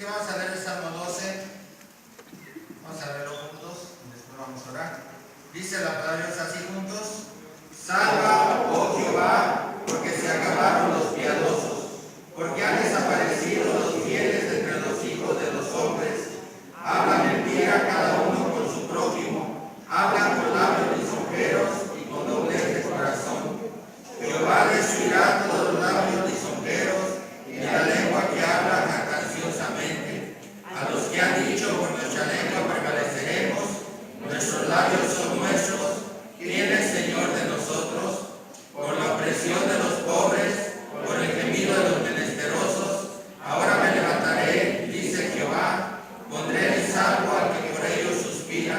que vamos a leer el Salmo 12. Vamos a leerlo juntos y después vamos a orar. Dice la palabra de Dios así juntos: Salva, oh Jehová, porque se acabaron los piadosos, porque han desaparecido los fieles entre los hijos de los hombres. Hablan mentira cada uno con su prójimo, hablan con labios lisonjeros y con doblez de corazón. Jehová destruirá todos los labios lisonjeros y la lengua que habla jactanciosamente. A los que han dicho: por nuestra lengua prevaleceremos, nuestros labios son nuestros, ¿quién es Señor de nosotros? Por la opresión de los pobres, por el gemido de los menesterosos, ahora me levantaré, dice Jehová, pondré en salvo al que por ellos suspira.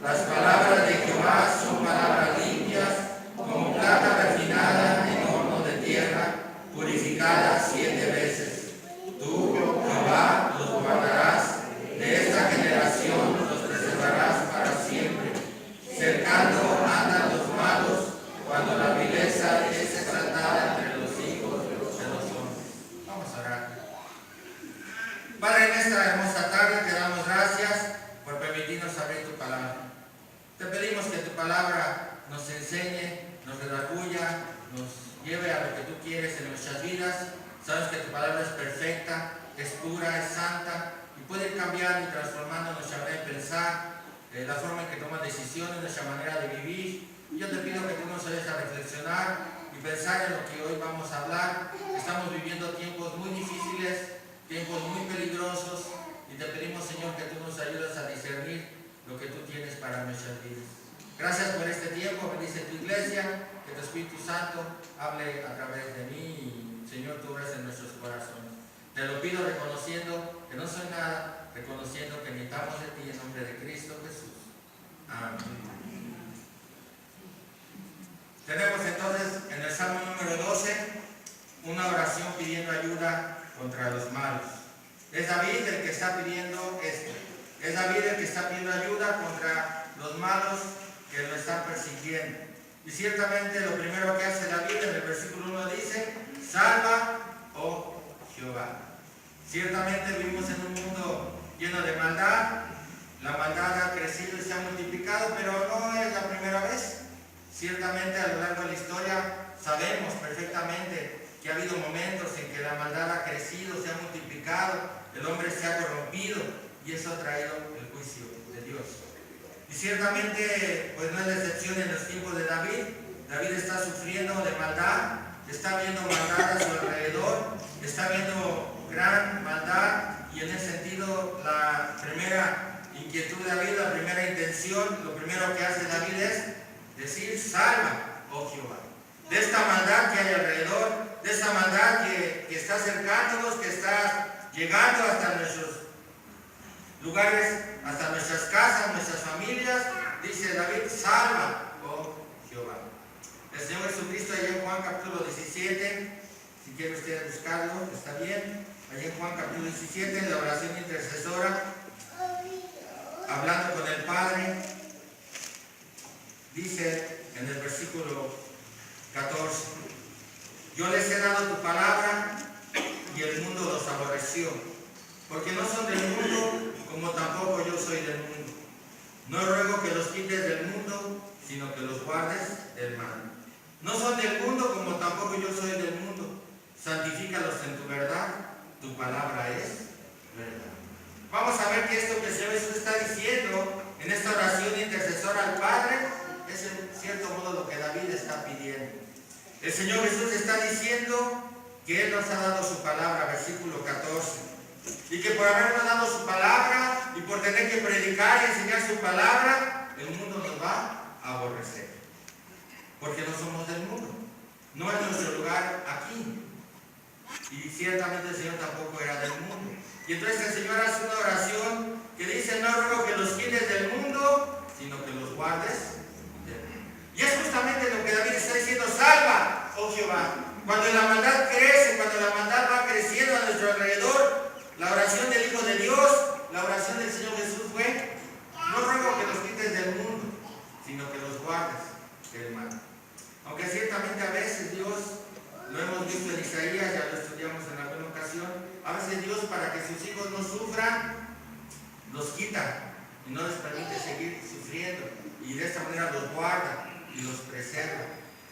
Las palabras de Jehová son palabras limpias, como plata refinada en horno de tierra, purificada 7 veces. Tú, Jehová, los guardarás, de esta generación los preservarás para siempre. Cercando andan los malos, cuando la vileza es exaltada entre los hijos de los hombres. Vamos a orar. Padre, en esta hermosa tarde te damos gracias por permitirnos abrir tu palabra. Te pedimos que tu palabra nos enseñe, nos redarguya, nos lleve a lo que tú quieres en nuestras vidas. Sabes que tu palabra es perfecta, es pura, es santa y puede ir cambiando y transformando nuestra manera de pensar, la forma en que tomas decisiones, nuestra manera de vivir. Yo te pido que tú nos ayudes a reflexionar y pensar en lo que hoy vamos a hablar. Estamos viviendo tiempos muy difíciles, tiempos muy peligrosos, y te pedimos, Señor, que tú nos ayudes a discernir lo que tú tienes para nuestras vidas. Gracias por este tiempo, bendice tu iglesia, que tu Espíritu Santo hable a través de mí y, Señor, tú obras en nuestros corazones. Te lo pido reconociendo que no soy nada, reconociendo que necesitamos de ti en nombre de Cristo Jesús. Amén. Tenemos entonces en el Salmo número 12 una oración pidiendo ayuda contra los malos. Es David el que está pidiendo esto. Es David el que está pidiendo ayuda contra los malos que lo están persiguiendo. Y ciertamente lo primero que hace David en el versículo 1 dice: salva, oh Jehová. Ciertamente vivimos en un mundo lleno de maldad. La maldad ha crecido y se ha multiplicado, pero no es la primera vez. Ciertamente a lo largo de la historia sabemos perfectamente que ha habido momentos en que la maldad ha crecido, se ha multiplicado, el hombre se ha corrompido y eso ha traído el juicio de Dios. Y ciertamente pues no es la excepción en los tiempos de David. David está sufriendo de maldad, está viendo maldad a su alrededor, está viendo gran maldad, y en ese sentido la primera inquietud de David, la primera intención, lo primero que hace David es decir: salva, oh Jehová, de esta maldad que hay alrededor, de esta maldad que está acercándonos, que está llegando hasta nuestros lugares, hasta nuestras casas, nuestras familias. Dice David: salva, oh Jehová. El Señor Jesucristo, allá en Juan capítulo 17, si quiere usted buscarlo, está bien. Allá en Juan capítulo 17, en la oración intercesora, hablando con el Padre, dice en el versículo 14: yo les he dado tu palabra y el mundo los aborreció, porque no son del mundo, como tampoco yo soy del mundo. No ruego que los quites del mundo, sino que los guardes del mal. No son del mundo, como tampoco yo soy del mundo. Santifícalos en tu verdad, tu palabra es verdad. Vamos a ver que esto que el Señor Jesús está diciendo en esta oración intercesora al Padre es en cierto modo lo que David está pidiendo. El Señor Jesús está diciendo que Él nos ha dado su palabra, versículo 14, y que por habernos dado su palabra y por tener que predicar y enseñar su palabra, el mundo nos va a aborrecer, porque no somos del mundo, no es nuestro lugar aquí, y ciertamente el Señor tampoco era del mundo. Y entonces el Señor hace una oración que dice: no ruego que los quites del mundo, sino que los guardes del mundo. Y es justamente lo que David está diciendo: salva, oh Jehová. Cuando la maldad crece, cuando la maldad va creciendo a nuestro alrededor, la oración del Hijo de Dios, la oración del Señor Jesús fue: no ruego que los quites del mundo, sino que los guardes del mal. Aunque ciertamente a veces Dios, lo hemos visto en Isaías, ya lo estudiamos en alguna ocasión, a veces Dios, para que sus hijos no sufran, los quita y no les permite seguir sufriendo, y de esta manera los guarda y los preserva.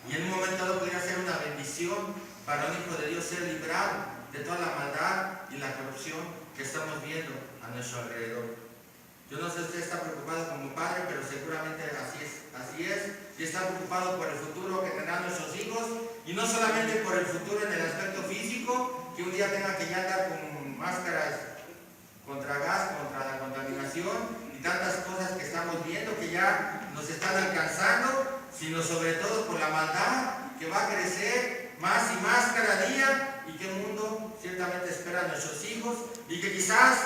Y en un momento dado podría ser una bendición para un hijo de Dios ser librado de toda la maldad y la corrupción que estamos viendo a nuestro alrededor. Yo no sé si usted está preocupado como padre, pero seguramente así es, y está preocupado por el futuro que tendrán nuestros hijos, y no solamente por el futuro en el aspecto físico, que un día tengan que ya andar con máscaras contra gas, contra la contaminación y tantas cosas que estamos viendo que ya nos están alcanzando, sino sobre todo por la maldad que va a crecer más y más cada día, y que el mundo ciertamente espera a nuestros hijos, y que quizás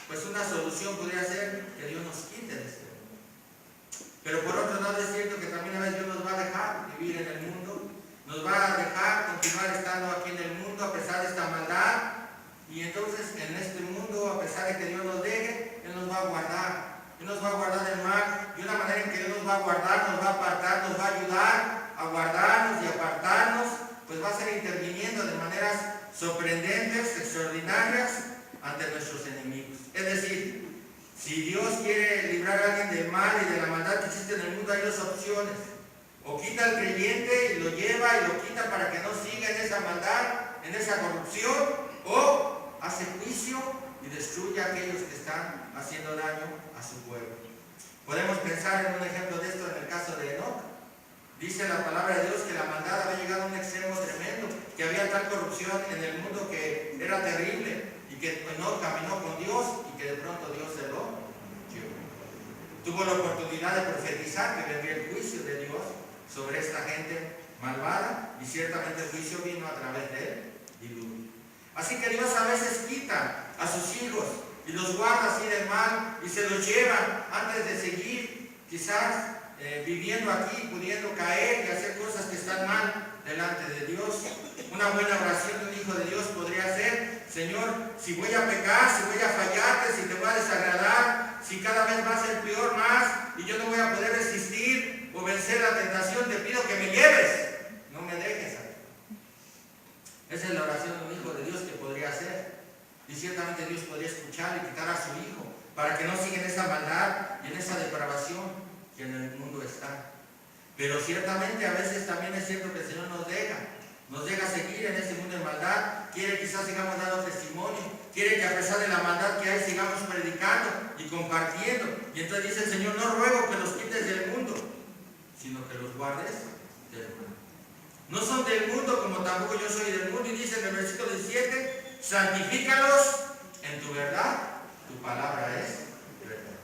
pues una solución podría ser que Dios nos quite de este mundo. Pero por otro lado es cierto que también a veces Dios nos va a dejar vivir en el mundo, nos va a dejar continuar estando aquí en el mundo a pesar de esta maldad, y entonces en este mundo, a pesar de que Dios nos deje, Él nos va a guardar. Él nos va a guardar del mal, y una manera en que Dios nos va a guardar, nos va a apartar, nos va a ayudar a guardarnos y apartarnos, pues va a ser interviniendo de maneras sorprendentes, extraordinarias ante nuestros enemigos. Es decir, si Dios quiere librar a alguien del mal y de la maldad que existe en el mundo, hay dos opciones: o quita al creyente y lo lleva y lo quita para que no siga en esa maldad, en esa corrupción, o hace juicio y destruye a aquellos que están haciendo daño a su pueblo. Podemos pensar en un ejemplo de esto en el caso de Enoc. Dice la palabra de Dios que la maldad había llegado a un extremo tremendo, que había tal corrupción en el mundo que era terrible, y que Enoc caminó con Dios, y que de pronto Dios se lo llevó. Tuvo la oportunidad de profetizar que vendría el juicio de Dios sobre esta gente malvada, y ciertamente el juicio vino a través del diluvio. Así que Dios a veces quita a sus hijos y los guarda así del mal, y se los lleva antes de seguir quizás viviendo aquí, pudiendo caer y hacer cosas que están mal delante de Dios. Una buena oración de un hijo de Dios podría ser: Señor, si voy a pecar, si voy a fallarte, si te voy a desagradar, si cada vez va a ser peor más y yo no voy a poder resistir o vencer la tentación, te pido que me lleves, no me dejes aquí. Esa es la oración de un hijo de Dios que podría hacer, y ciertamente Dios podría escuchar y quitar a su hijo para que no siga en esa maldad y en esa depravación que en el mundo está. Pero ciertamente a veces también es cierto que el Señor nos deja seguir en este mundo de maldad. Quiere quizás sigamos dando testimonio, quiere que a pesar de la maldad que hay sigamos predicando y compartiendo, y entonces dice el Señor: no ruego que los quites del mundo, sino que los guardes del mundo. No son del mundo, como tampoco yo soy del mundo. Y dice en el versículo 17: santifícalos en tu verdad, tu palabra es verdad.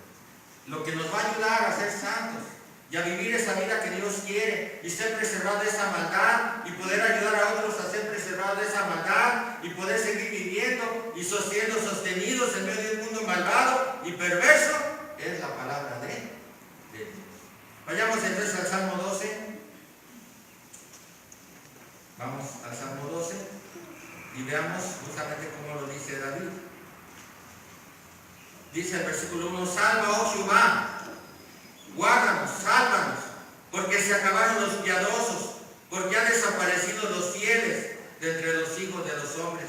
Lo que nos va a ayudar a ser santos y a vivir esa vida que Dios quiere, y ser preservados de esa maldad, y poder ayudar a otros a ser preservados de esa maldad, y poder seguir viviendo y siendo sostenidos en medio de un mundo malvado y perverso, es la palabra de Dios. Vayamos entonces al Salmo 12. Vamos al Salmo 12 y veamos justamente cómo lo dice David. Dice el versículo 1: salva, oh Jehová, guárdanos, sálvanos, porque se acabaron los piadosos, porque han desaparecido los fieles de entre los hijos de los hombres.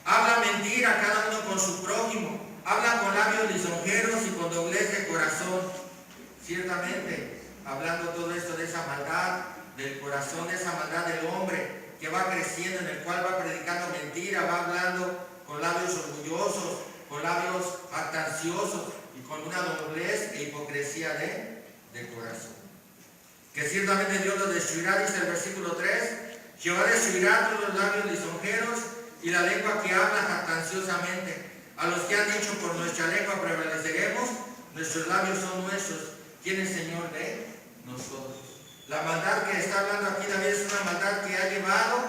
Habla mentira cada uno con su prójimo, habla con labios lisonjeros y con doblez de corazón. Ciertamente, hablando todo esto de esa maldad del corazón, de esa maldad del hombre que va creciendo, en el cual va predicando mentira, va hablando con labios orgullosos, con labios jactanciosos y con una doblez e hipocresía de corazón. Que ciertamente Dios los destruirá, dice el versículo 3: Jehová destruirá todos los labios lisonjeros y la lengua que habla jactanciosamente. A los que han dicho: por nuestra lengua prevaleceremos, nuestros labios son nuestros. ¿Quién es Señor de nosotros? La maldad que está hablando aquí David es una maldad que ha llevado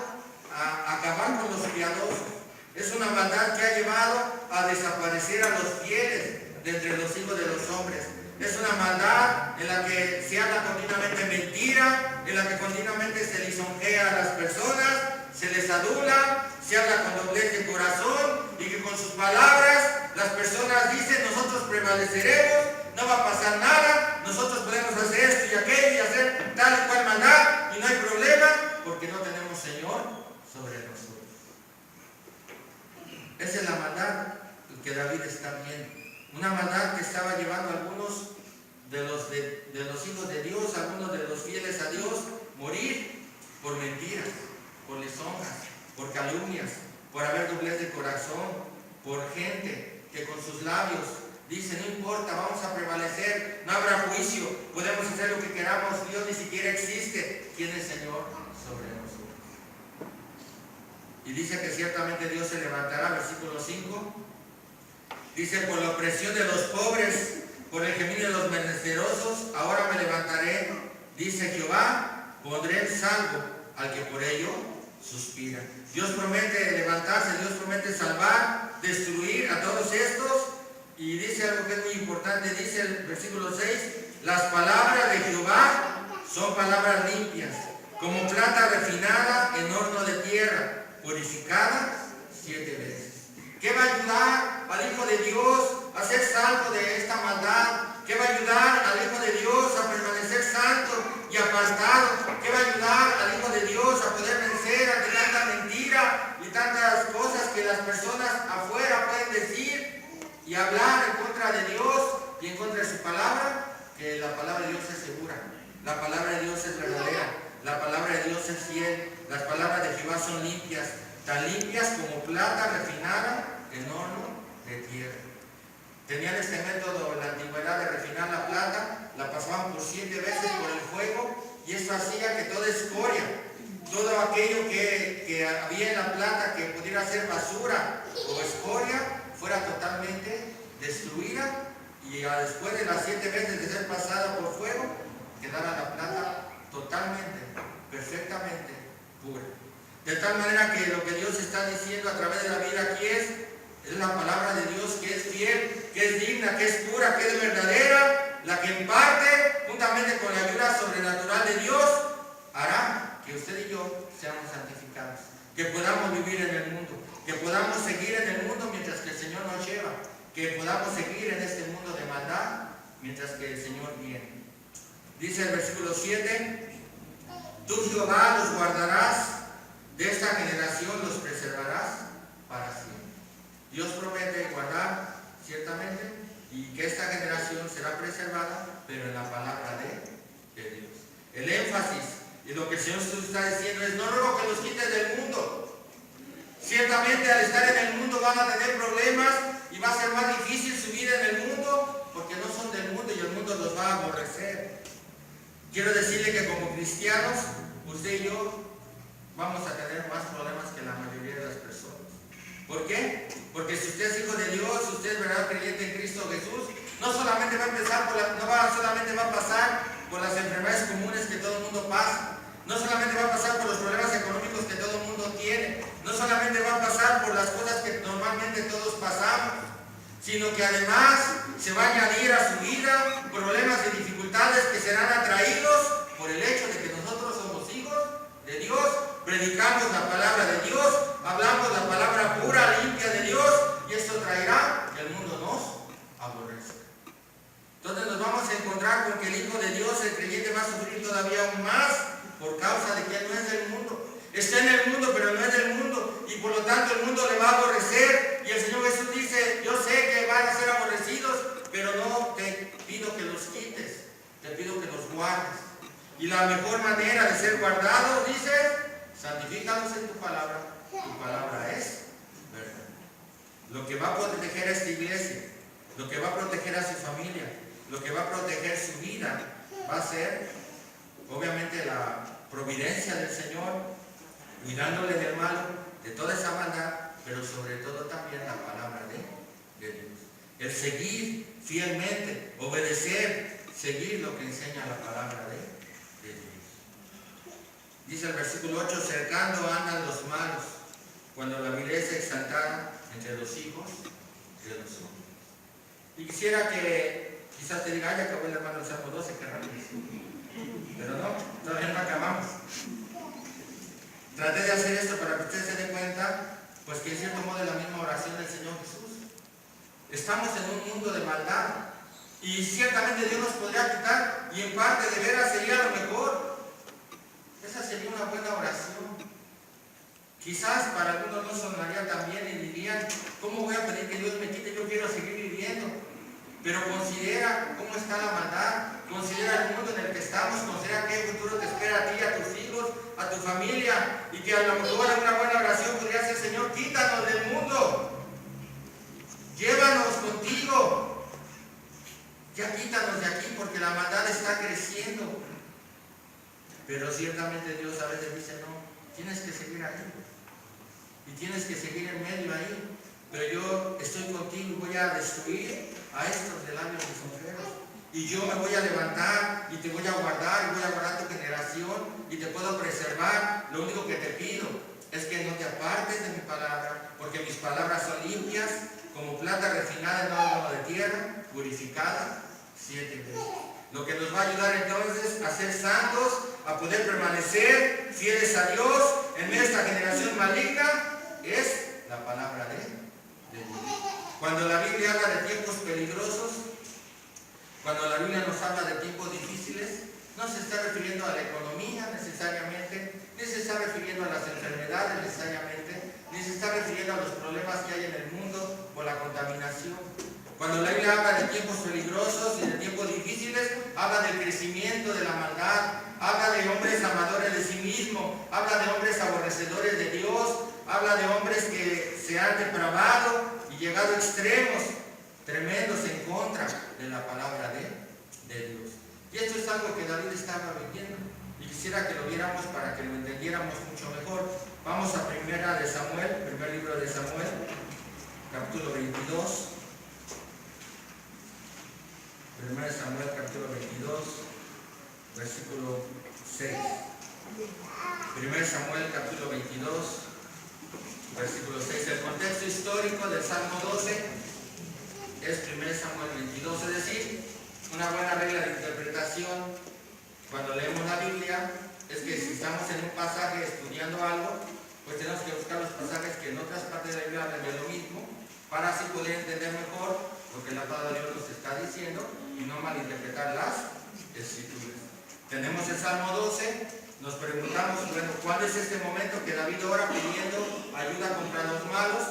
a acabar con los piadosos. Es una maldad que ha llevado a desaparecer a los fieles de entre los hijos de los hombres. Es una maldad en la que se habla continuamente mentira, en la que continuamente se lisonjea a las personas, se les adula, se habla con doblez de corazón, y que con sus palabras las personas dicen: nosotros prevaleceremos, no va a pasar nada, nosotros podemos hacer esto y aquello y hacer tal y cual maldad y no hay problema, porque no tenemos Señor sobre nosotros. Esa es la maldad que David está viendo. Una maldad que estaba llevando a algunos de los hijos de Dios, algunos de los fieles a Dios, morir por mentiras, por lisonjas, por calumnias, por haber doblez de corazón, por gente que con sus labios dice: no importa, vamos a prevalecer, no habrá juicio, podemos hacer lo que queramos, Dios ni siquiera existe. ¿Quién es Señor sobre nosotros? Y dice que ciertamente Dios se levantará, versículo 5, dice: por la opresión de los pobres, por el gemido de los menesterosos, ahora me levantaré, dice Jehová, pondré en salvo al que por ello suspira. Dios promete levantarse, Dios promete salvar, destruir a todos estos. Y dice algo que es muy importante, dice el versículo 6, las palabras de Jehová son palabras limpias, como plata refinada en horno de tierra, purificada 7 veces. ¿Qué va a ayudar al Hijo de Dios a ser salvo de esta maldad? ¿Qué va a ayudar al Hijo de Dios a permanecer santo y apartado? ¿Qué va a ayudar al Hijo de Dios a poder vencer ante tanta mentira y tantas cosas que las personas afuera pueden decir y hablar en contra de Dios y en contra de su palabra? Que la palabra de Dios es segura, la palabra de Dios es verdadera, la palabra de Dios es fiel, las palabras de Jehová son limpias, tan limpias como plata refinada en horno de tierra. Tenían este método en la antigüedad de refinar la plata, la pasaban por 7 veces por el fuego, y esto hacía que toda escoria, todo aquello que había en la plata que pudiera ser basura o escoria, fuera totalmente destruida, y después de las 7 veces de ser pasada por fuego, quedara la plata totalmente, perfectamente pura. De tal manera que lo que Dios está diciendo a través de la vida aquí es la palabra de Dios, que es fiel, que es digna, que es pura, que es verdadera, la que en parte, juntamente con la ayuda sobrenatural de Dios, hará que usted y yo seamos santificados, que podamos vivir en el mundo, que podamos seguir en el mundo mientras que el Señor nos lleva, que podamos seguir en este mundo de maldad mientras que el Señor viene. Dice el versículo 7, tú Jehová los guardarás, de esta generación los preservarás para siempre. Dios promete guardar ciertamente y que esta generación será preservada, pero en la palabra de Dios. El énfasis y lo que el Señor Jesús está diciendo es: no ruego que los quites del mundo. Ciertamente al estar en el mundo van a tener problemas y va a ser más difícil su vida en el mundo, porque no son del mundo y el mundo los va a aborrecer. Quiero decirle que como cristianos, usted y yo vamos a tener más problemas que la mayoría de las personas. ¿Por qué? Porque si usted es hijo de Dios, si usted es verdadero creyente en Cristo Jesús, no solamente va a pasar por las enfermedades comunes que todo el mundo pasa, no solamente va a pasar por los problemas económicos que todo el mundo tiene, no solamente va a pasar por las cosas que normalmente todos pasamos, sino que además se va a añadir a su vida problemas y dificultades que serán atraídos por el hecho de que nosotros somos hijos de Dios, predicamos la palabra de Dios, hablamos la palabra pura, limpia de Dios, y esto traerá que el mundo nos aborrezca. Entonces nos vamos a encontrar con que el Hijo de Dios, el creyente, va a sufrir todavía aún más por causa de que él no es del mundo. Está en el mundo, pero no es del mundo, y por lo tanto el mundo le va a aborrecer. Y el Señor Jesús dice: yo sé que van a ser aborrecidos, pero no te pido que los quites, te pido que los guardes. Y la mejor manera de ser guardados, dice: santifícalos en tu palabra es verdad. Lo que va a proteger a esta iglesia, lo que va a proteger a su familia, lo que va a proteger su vida, va a ser obviamente la providencia del Señor, cuidándole del mal, de toda esa maldad, pero sobre todo también la palabra de Dios. El seguir fielmente, obedecer, seguir lo que enseña la palabra de Dios. Dice el versículo 8: cercando andan los malos, cuando la vileza exaltada entre los hijos de los hombres. Y quisiera que quizás te diga: ya acabó el hermano el Salmo 12, qué rápido. Pero no, todavía no acabamos. Traté de hacer esto para que usted se dé cuenta, pues que en cierto modo es la misma oración del Señor Jesús. Estamos en un mundo de maldad y ciertamente Dios nos podría quitar, y en parte de veras sería lo mejor. Esa sería una buena oración. Quizás para algunos no sonaría tan bien y dirían, ¿cómo voy a pedir que Dios me quite? Yo quiero seguir viviendo. Pero considera cómo está la maldad, considera el mundo en el que estamos, considera qué futuro te espera a ti, a tus hijos, a tu familia, y que a lo mejor en una buena oración podría ser: Señor, quítanos del mundo, llévanos contigo, ya quítanos de aquí porque la maldad está creciendo. Pero ciertamente Dios a veces dice: no, tienes que seguir ahí, y tienes que seguir en medio ahí, pero yo estoy contigo y voy a destruir a estos de labios lisonjeros, y yo me voy a levantar y te voy a guardar, y voy a guardar tu generación y te puedo preservar. Lo único que te pido es que no te apartes de mi palabra, porque mis palabras son limpias como plata refinada en horno de tierra, purificada 7 veces. Lo que nos va a ayudar entonces a ser santos, a poder permanecer fieles a Dios en medio de esta generación maligna, es la palabra de Dios. Cuando la Biblia habla de tiempos peligrosos, cuando la Biblia nos habla de tiempos difíciles, no se está refiriendo a la economía necesariamente, ni se está refiriendo a las enfermedades necesariamente, ni se está refiriendo a los problemas que hay en el mundo o la contaminación. Cuando la Biblia habla de tiempos peligrosos y de tiempos difíciles, habla del crecimiento de la maldad, habla de hombres amadores de sí mismos, habla de hombres aborrecedores de Dios, habla de hombres que se han depravado y llegado a extremos tremendos en contra de la palabra de Dios. Y esto es algo que David estaba viviendo, y quisiera que lo viéramos para que lo entendiéramos mucho mejor. Vamos a Primera de Samuel, primer libro de Samuel, capítulo 22. Primera de Samuel, capítulo 22, versículo 6. Primera de Samuel, capítulo 22, versículo 6. El contexto histórico del Salmo 12 es 1 Samuel 22, es decir, una buena regla de interpretación cuando leemos la Biblia es que si estamos en un pasaje estudiando algo, pues tenemos que buscar los pasajes que en otras partes de la Biblia hablan de lo mismo, para así poder entender mejor lo que la palabra de Dios nos está diciendo y no malinterpretar las escrituras. Tenemos el Salmo 12, nos preguntamos, bueno, ¿cuándo es este momento que David ora pidiendo ayuda contra los malos?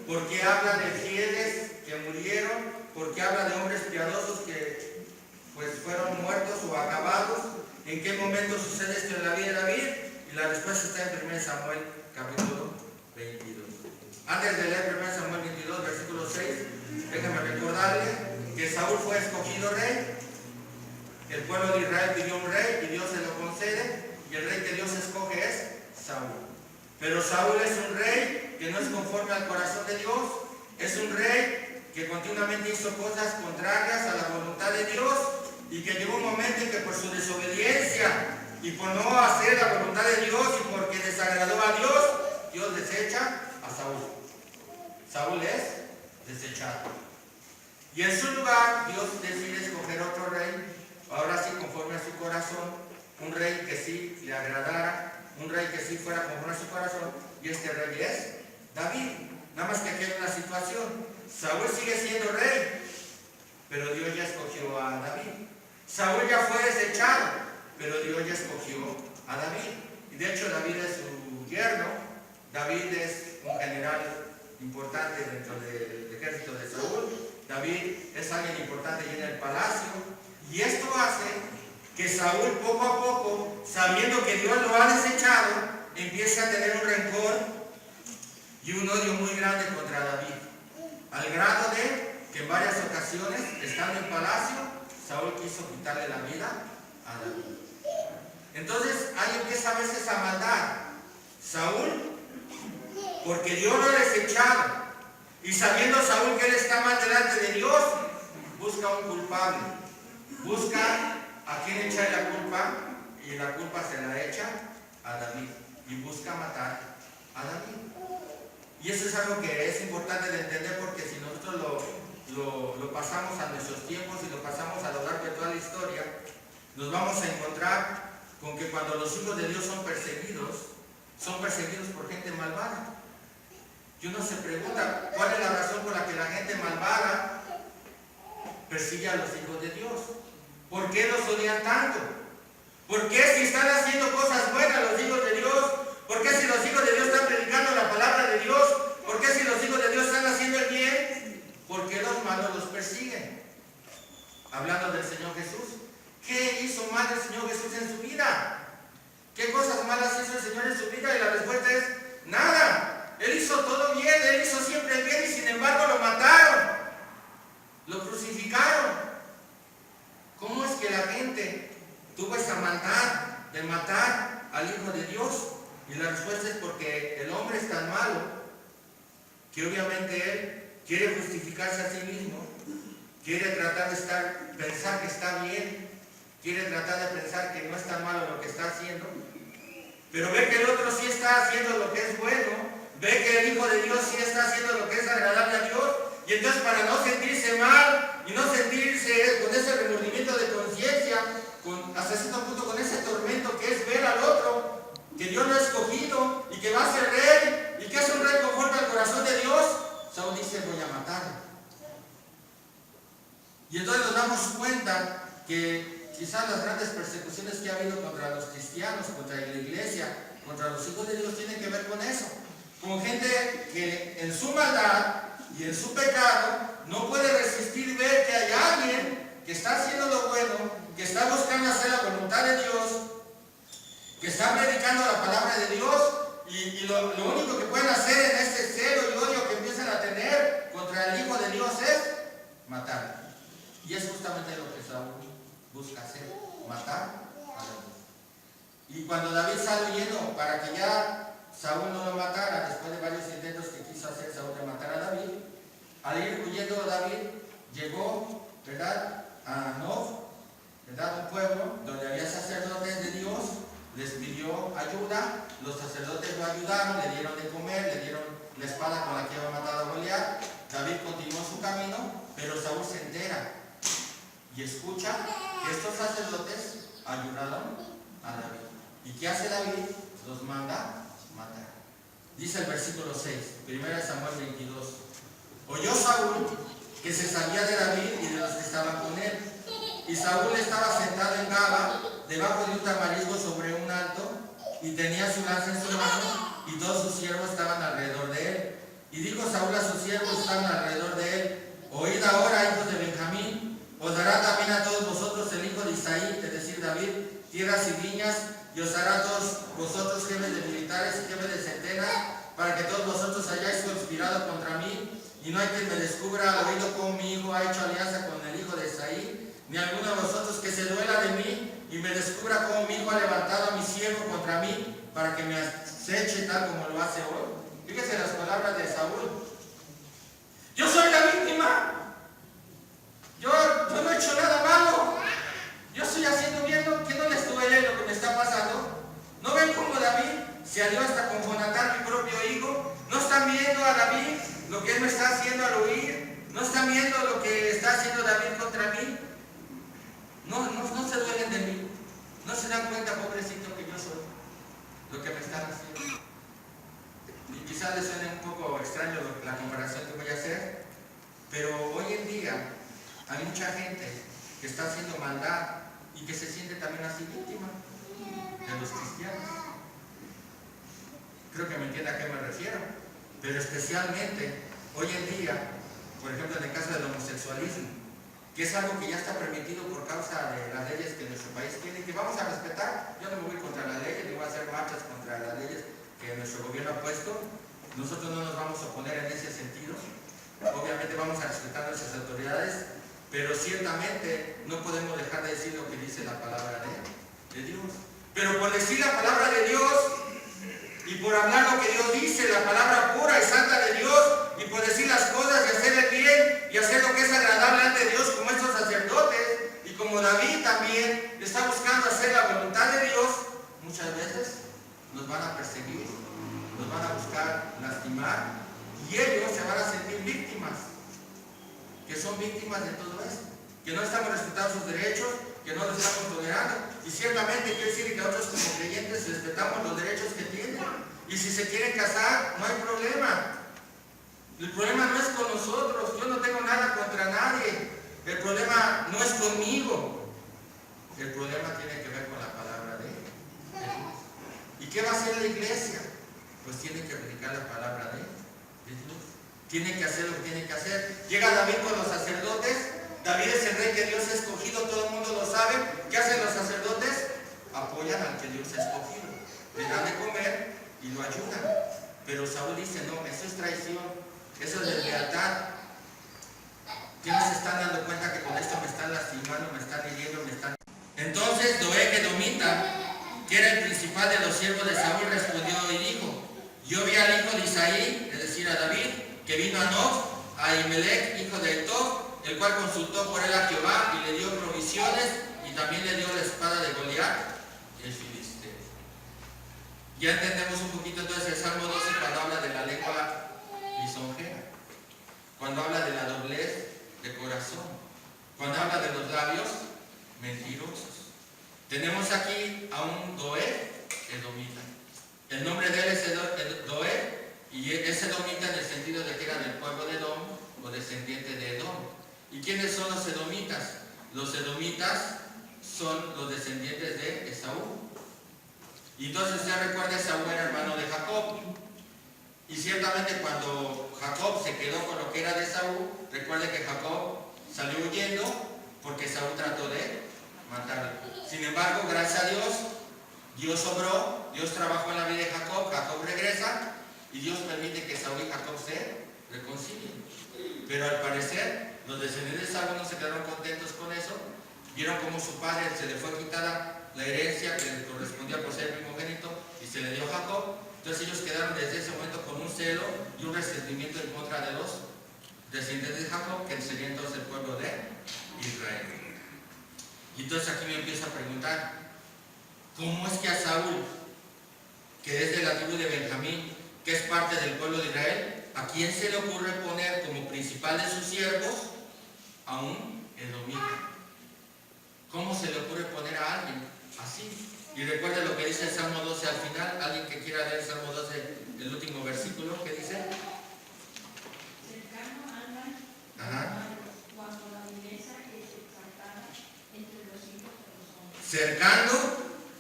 ¿Por qué habla de fieles que murieron? ¿Por qué habla de hombres piadosos que pues fueron muertos o acabados? ¿En qué momento sucede esto en la vida de David? Y la respuesta está en 1 Samuel capítulo 22. Antes de leer 1 Samuel 22, versículo 6, déjame recordarle que Saúl fue escogido rey. El pueblo de Israel pidió un rey y Dios se lo concede, y el rey que Dios escoge es Saúl. Pero Saúl es un rey que no es conforme al corazón de Dios, es un rey que continuamente hizo cosas contrarias a la voluntad de Dios, y que llegó un momento en que por su desobediencia y por no hacer la voluntad de Dios y porque desagradó a Dios, Dios desecha a Saúl. Saúl es desechado. Y en su lugar Dios decide escoger otro rey, ahora sí conforme a su corazón, un rey que sí le agradara, un rey que sí fuera conforme a su corazón, y este rey es David. Nada más que aquí hay una situación: Saúl sigue siendo rey, pero Dios ya escogió a David. Saúl ya fue desechado, pero Dios ya escogió a David. Y de hecho David es su yerno. David es un general importante dentro del ejército de Saúl. David es alguien importante allí en el palacio. Y esto hace que Saúl poco a poco, sabiendo que Dios lo ha desechado, empiece a tener un rencor y un odio muy grande contra David, al grado de que en varias ocasiones, estando en palacio, Saúl quiso quitarle la vida a David. Entonces ahí empieza a verse esa maldad. Saúl, porque Dios lo ha desechado, y sabiendo Saúl que él está mal delante de Dios, busca un culpable, busca a quien echarle la culpa, y la culpa se la echa a David, y busca matar a David. Y eso es algo que es importante de entender, porque si nosotros lo pasamos a nuestros tiempos y lo pasamos a lo largo de toda la historia, nos vamos a encontrar con que cuando los hijos de Dios son perseguidos por gente malvada. Y uno se pregunta, ¿cuál es la razón por la que la gente malvada persigue a los hijos de Dios? ¿Por qué los odian tanto? ¿Por qué si están haciendo cosas buenas los hijos de Dios? ¿Por qué si los hijos de Dios están predicando malos los persiguen. Hablando del Señor Jesús. ¿Qué hizo mal el Señor Jesús en su vida? ¿Qué cosas malas hizo el Señor en su vida? Y la respuesta es nada. Él hizo todo bien, Él hizo siempre el bien y sin embargo lo mataron. Lo crucificaron. ¿Cómo es que la gente tuvo esa maldad de matar al Hijo de Dios? Y la respuesta es porque el hombre es tan malo que obviamente él quiere justificarse a sí mismo, quiere tratar de pensar que está bien, quiere tratar de pensar que no es tan malo lo que está haciendo, pero ve que el otro sí está haciendo lo que es bueno, ve que el Hijo de Dios sí está haciendo lo que es agradable a Dios, y entonces para no sentirse mal y no sentirse con ese remordimiento de conciencia, hasta cierto punto con ese tormento que es ver al otro, que Dios lo ha escogido y que va a ser rey y que es un rey conforme al corazón de Dios, Saúl dice: voy a matarlo. Y entonces nos damos cuenta que quizás las grandes persecuciones que ha habido contra los cristianos, contra la iglesia, contra los hijos de Dios, tienen que ver con eso, con gente que en su maldad y en su pecado no puede resistir ver que hay alguien que está haciendo lo bueno, que está buscando hacer la voluntad de Dios, que está predicando la palabra de Dios, y lo único que pueden hacer en este celo y odio que empiezan a tener contra el Hijo de Dios es matarlo. Y es justamente lo que Saúl busca hacer, matar a David. Y cuando David sale huyendo para que ya Saúl no lo matara, después de varios intentos que quiso hacer Saúl de matar a David, al ir huyendo David llegó, ¿verdad?, a Nob, ¿verdad?, un pueblo donde había sacerdotes de Dios, les pidió ayuda, los sacerdotes lo ayudaron, le dieron de comer, le dieron la espada con la que había matado a Goliat. David continuó su camino, pero Saúl se entera y escucha que estos sacerdotes ayudaron a David. ¿Y qué hace David? Los manda matar. Dice el versículo 6, 1 Samuel 22. Oyó Saúl que se salía de David y de los que estaban con él. Y Saúl estaba sentado en Gaba, debajo de un tamarisco sobre un alto, y tenía su lanza en su mano, y todos sus siervos estaban alrededor de él. Y dijo Saúl a sus siervos que estaban alrededor de él: oíd ahora, hijos de Benjamín, os dará también a todos vosotros el hijo de Isaí, es decir, David, tierras y viñas, y os hará a todos vosotros jefes de militares y jefes de centenas, para que todos vosotros hayáis conspirado contra mí, y no hay quien me descubra al oído cómo mi hijo ha hecho alianza con el hijo de Isaí, ni alguno de vosotros que se duela de mí y me descubra cómo mi hijo ha levantado a mi siervo contra mí, para que me aceche tal como lo hace hoy. Fíjense las palabras de Saúl: yo soy la víctima, yo no he hecho nada malo, yo estoy haciendo bien, que no les duele lo que me está pasando. ¿No ven cómo David se alió hasta con Jonatán, mi propio hijo? ¿No están viendo a David lo que él me está haciendo al huir? ¿No están viendo lo que está haciendo David contra mí? No se duelen de mí, no se dan cuenta, pobrecito, que yo soy lo que me están haciendo. Y quizás les suene un poco extraño la comparación que voy a hacer, pero hoy en día hay mucha gente que está haciendo maldad y que se siente también así víctima de los cristianos. Creo que me entiende a qué me refiero, pero especialmente hoy en día, por ejemplo en el caso del homosexualismo, que es algo que ya está permitido por causa de las leyes que nuestro país tiene, que vamos a respetar. Yo no me voy contra las leyes, ni voy a hacer marchas contra las leyes que nuestro gobierno ha puesto. Nosotros no nos vamos a oponer en ese sentido. Obviamente vamos a respetar nuestras autoridades, pero ciertamente no podemos dejar de decir lo que dice la palabra de Dios. Pero por decir la palabra de Dios y por hablar lo que Dios dice, la palabra pura y santa de Dios, y por decir las cosas y hacer el bien y hacer lo que es agradable ante Dios, como estos sacerdotes, y como David también está buscando hacer la voluntad de Dios, muchas veces nos van a perseguir, nos van a buscar lastimar, y ellos se van a sentir víctimas, que son víctimas de todo esto, que no estamos respetando sus derechos, que no los estamos tolerando, y ciertamente quiere decir que nosotros como creyentes respetamos los derechos que tienen, y si se quieren casar, no hay problema. El problema no es con nosotros, yo no tengo nada contra nadie, el problema no es conmigo, el problema tiene que ver con la palabra de Dios. ¿Y qué va a hacer la iglesia? Pues tiene que predicar la palabra de Dios. tiene que hacer lo que tiene que hacer. Llega David con los sacerdotes. David es el rey que Dios ha escogido, todo el mundo lo sabe. ¿Qué hacen los sacerdotes? Apoyan al que Dios ha escogido. Le dan de comer y lo ayudan. Pero Saúl dice, no, eso es traición, eso es deslealtad. ¿Qué no se están dando cuenta que con esto me están lastimando, me están hiriendo, me están... Entonces Doeg Edomita, que era el principal de los siervos de Saúl, respondió y dijo, yo vi al hijo de Isaí, es decir, a David, que vino a Nob, a Ahimelech, hijo de Tob, el cual consultó por él a Jehová y le dio provisiones y también le dio la espada de Goliat, el filisteo. Ya entendemos un poquito entonces el Salmo 12 cuando habla de la lengua lisonjera, cuando habla de la doblez de corazón, cuando habla de los labios mentirosos. Tenemos aquí a un Doeg Edomita. El nombre de él es Doeg y es Edomita en el sentido de que era del pueblo de Edom o descendiente de Edom. ¿Y quiénes son los edomitas? Los edomitas son los descendientes de Esaú. Y entonces usted recuerda, Esaú era hermano de Jacob. Y ciertamente cuando Jacob se quedó con lo que era de Esaú, recuerde que Jacob salió huyendo porque Esaú trató de matarlo. Sin embargo, gracias a Dios, Dios obró, Dios trabajó en la vida de Jacob, Jacob regresa y Dios permite que Esaú y Jacob se reconcilien. Pero al parecer, los descendientes de Esaú no se quedaron contentos con eso, vieron cómo su padre se le fue quitada la herencia que le correspondía por ser primogénito y se le dio a Jacob. Entonces ellos quedaron desde ese momento con un celo y un resentimiento en contra de los descendientes de Jacob, que sería entonces el pueblo de Israel. Y entonces aquí me empiezo a preguntar, ¿cómo es que a Saúl, que es de la tribu de Benjamín, que es parte del pueblo de Israel, a quién se le ocurre poner como principal de sus siervos a un edomita? ¿Cómo se le ocurre poner a alguien así? Y recuerden lo que dice el Salmo 12 al final. Alguien que quiera leer el Salmo 12, el último versículo, ¿qué dice? Cercano andan cuando la vileza es exaltada entre los hijos de los hombres. Cercando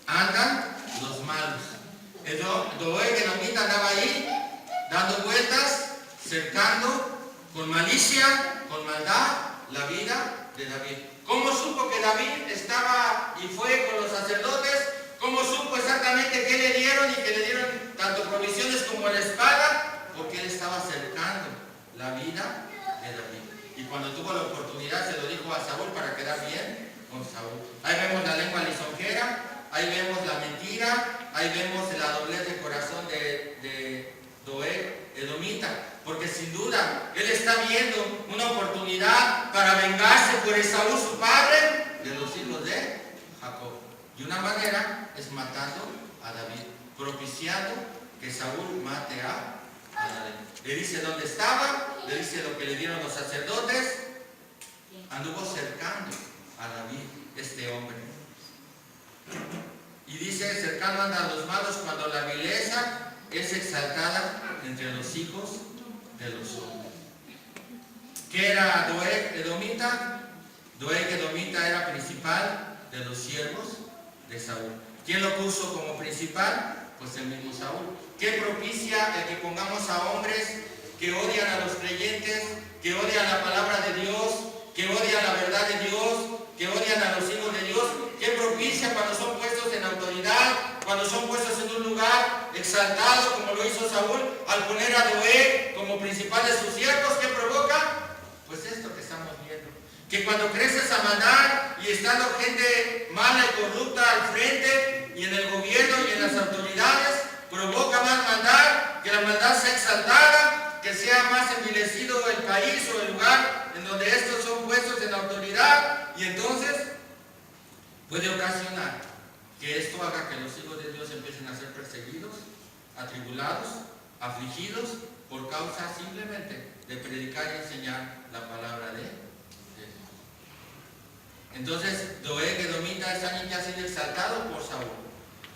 andan los malos. Doeg Edomita andaba ahí, dando vueltas, cercando con malicia, con maldad, la vida de David. ¿Cómo supo que David estaba y fue con los sacerdotes? ¿Cómo supo exactamente qué le dieron y que le dieron tanto provisiones como la espada? Porque él estaba cercando la vida de David. Y cuando tuvo la oportunidad se lo dijo a Saúl para quedar bien con Saúl. Ahí vemos la lengua lisonjera, ahí vemos la mentira, ahí vemos la doblez de corazón de Doeg Edomita. Porque sin duda él está viendo una oportunidad para vengarse por Esaú, su padre, de los hijos de Jacob. Y una manera es matando a David, propiciando que Saúl mate a David. Le dice dónde estaba, le dice lo que le dieron los sacerdotes. Anduvo cercando a David, este hombre. Y dice, cercano andan los malos cuando la vileza es exaltada entre los hijos de los hombres. ¿Qué era Doeg Edomita? Doeg Edomita era principal de los siervos de Saúl. ¿Quién lo puso como principal? Pues el mismo Saúl. ¿Qué propicia el que pongamos a hombres que odian a los creyentes, que odian la palabra de Dios, que odian la verdad de Dios, que odian a los hijos de Dios? ¿Qué propicia cuando son puestos en autoridad, cuando son puestos en un lugar exaltado, como lo hizo Saúl, al poner a Doeg como principal de sus siervos? ¿Qué provoca? Pues esto que estamos viendo. Que cuando creces a mandar y estando gente mala y corrupta al frente y en el gobierno y en las autoridades, provoca más maldad, que la maldad sea exaltada, que sea más envilecido el país o el lugar en donde estos son puestos en autoridad, y entonces puede ocasionar que esto haga que los hijos de Dios empiecen a ser perseguidos, atribulados, afligidos, por causa simplemente de predicar y enseñar la palabra de Dios. Entonces, Doeg Edomita es alguien que ha sido exaltado por Saúl,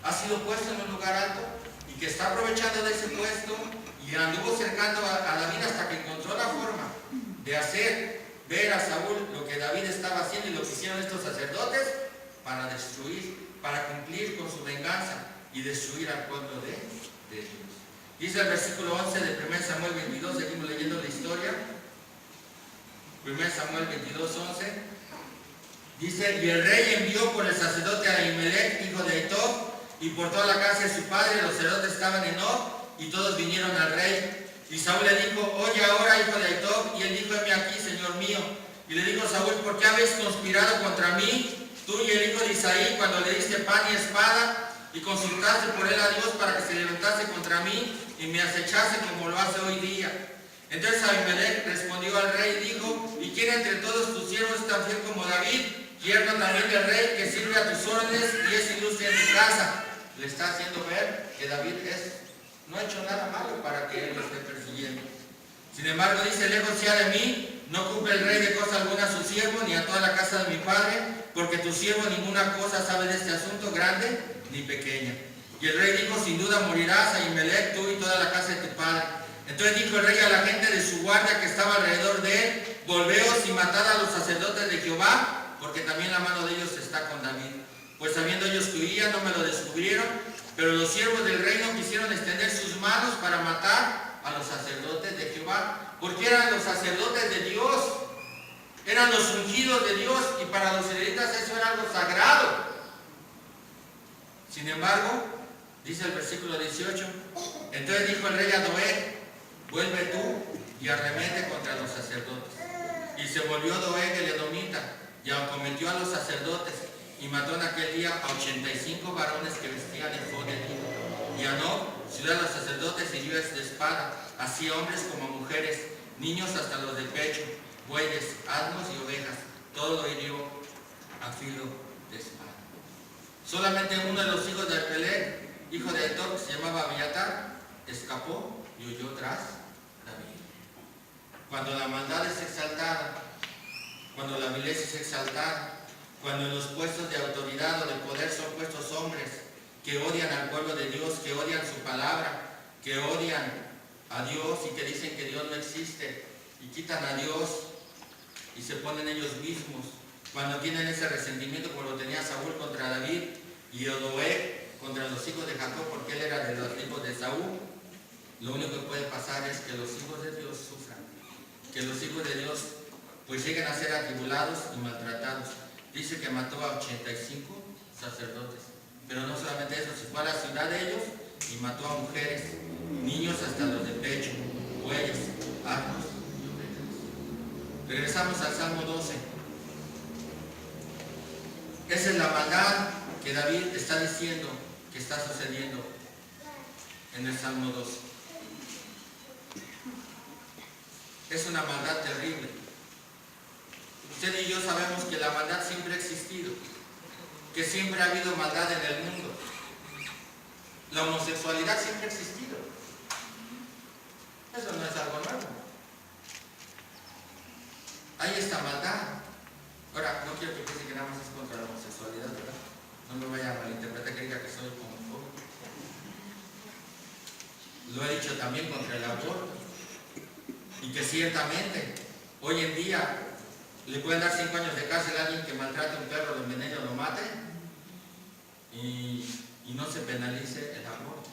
ha sido puesto en un lugar alto y que está aprovechando de ese puesto y anduvo cercando a David hasta que encontró la forma de hacer ver a Saúl lo que David estaba haciendo y lo que hicieron estos sacerdotes para destruir, para cumplir con su venganza y destruir al pueblo de Dios. Dice el versículo 11 de 1 Samuel 22, seguimos leyendo la historia. 1 Samuel 22, 11. Dice, y el rey envió por el sacerdote a Ahimelech, hijo de Aitob, y por toda la casa de su padre. Los sacerdotes estaban en Nob, y todos vinieron al rey. Y Saúl le dijo, oye ahora, hijo de Aitob. Y él dijo, heme aquí, señor mío. Y le dijo Saúl, ¿por qué habéis conspirado contra mí, tú y el hijo de Isaí, cuando le diste pan y espada, y consultaste por él a Dios para que se levantase contra mí, y me acechase como lo hace hoy día? Entonces Ahimelech respondió al rey y dijo, ¿y quién entre todos tus siervos es tan fiel como David, yerno también del rey, que sirve a tus órdenes y es ilustre en tu casa? Le está haciendo ver que David no ha hecho nada malo para que él lo esté persiguiendo. Sin embargo, dice, lejos sea de mí, no cumple el rey de cosa alguna a su siervo, ni a toda la casa de mi padre, porque tu siervo ninguna cosa sabe de este asunto, grande ni pequeña. Y el rey dijo, sin duda morirás, Ahimelech, tú y toda la casa de tu padre. Entonces dijo el rey a la gente de su guardia que estaba alrededor de él, volveos y matad a los sacerdotes de Jehová, porque también la mano de ellos está con David. Pues sabiendo ellos que huía, no me lo descubrieron, pero los siervos del rey no quisieron extender sus manos para matar a los sacerdotes de Jehová, porque eran los sacerdotes de Dios, eran los ungidos de Dios, y para los israelitas eso era algo sagrado. Sin embargo, dice el versículo 18, entonces dijo el rey a Doeg, vuelve tú y arremete contra los sacerdotes. Y se volvió Doeg el edomita, y acometió a los sacerdotes, y mató en aquel día a 85 varones que vestían efod de lino. Y a Nob, ciudad de los sacerdotes, hirió de espada, así hombres como mujeres, niños hasta los de pecho, bueyes, asnos y ovejas, todo lo hirió a filo de espada. Solamente uno de los hijos de Ahimelech, hijo de Aitob, se llamaba Abiatar, escapó y huyó tras David. Cuando la maldad es exaltada, cuando la vileza es exaltada, cuando en los puestos de autoridad o de poder son puestos hombres que odian al pueblo de Dios, que odian su palabra, que odian a Dios y que dicen que Dios no existe, y quitan a Dios y se ponen ellos mismos, cuando tienen ese resentimiento como lo tenía Saúl contra David y Doeg contra los hijos de Jacob, porque él era de los hijos de Saúl, lo único que puede pasar es que los hijos de Dios sufran, que los hijos de Dios pues lleguen a ser atribulados y maltratados. Dice que mató a 85 sacerdotes, pero no solamente eso, se fue a la ciudad de ellos y mató a mujeres, niños hasta los de pecho, bueyes, asnos y ovejas. Regresamos al Salmo 12. Esa es la maldad que David está diciendo que está sucediendo en el Salmo 12. Es una maldad terrible. Usted y yo sabemos que la maldad siempre ha existido, que siempre ha habido maldad en el mundo. La homosexualidad siempre ha existido. Eso no es algo nuevo. Hay esta maldad. Ahora, no quiero que piense que nada más es contra la homosexualidad, ¿verdad? No me vaya a malinterpretar que diga que soy homofóbico. Lo he dicho también contra el aborto. Y que ciertamente, hoy en día, le pueden dar 5 años de cárcel a alguien que maltrate a un perro, lo envenene o lo mate, y no se penalice el aborto.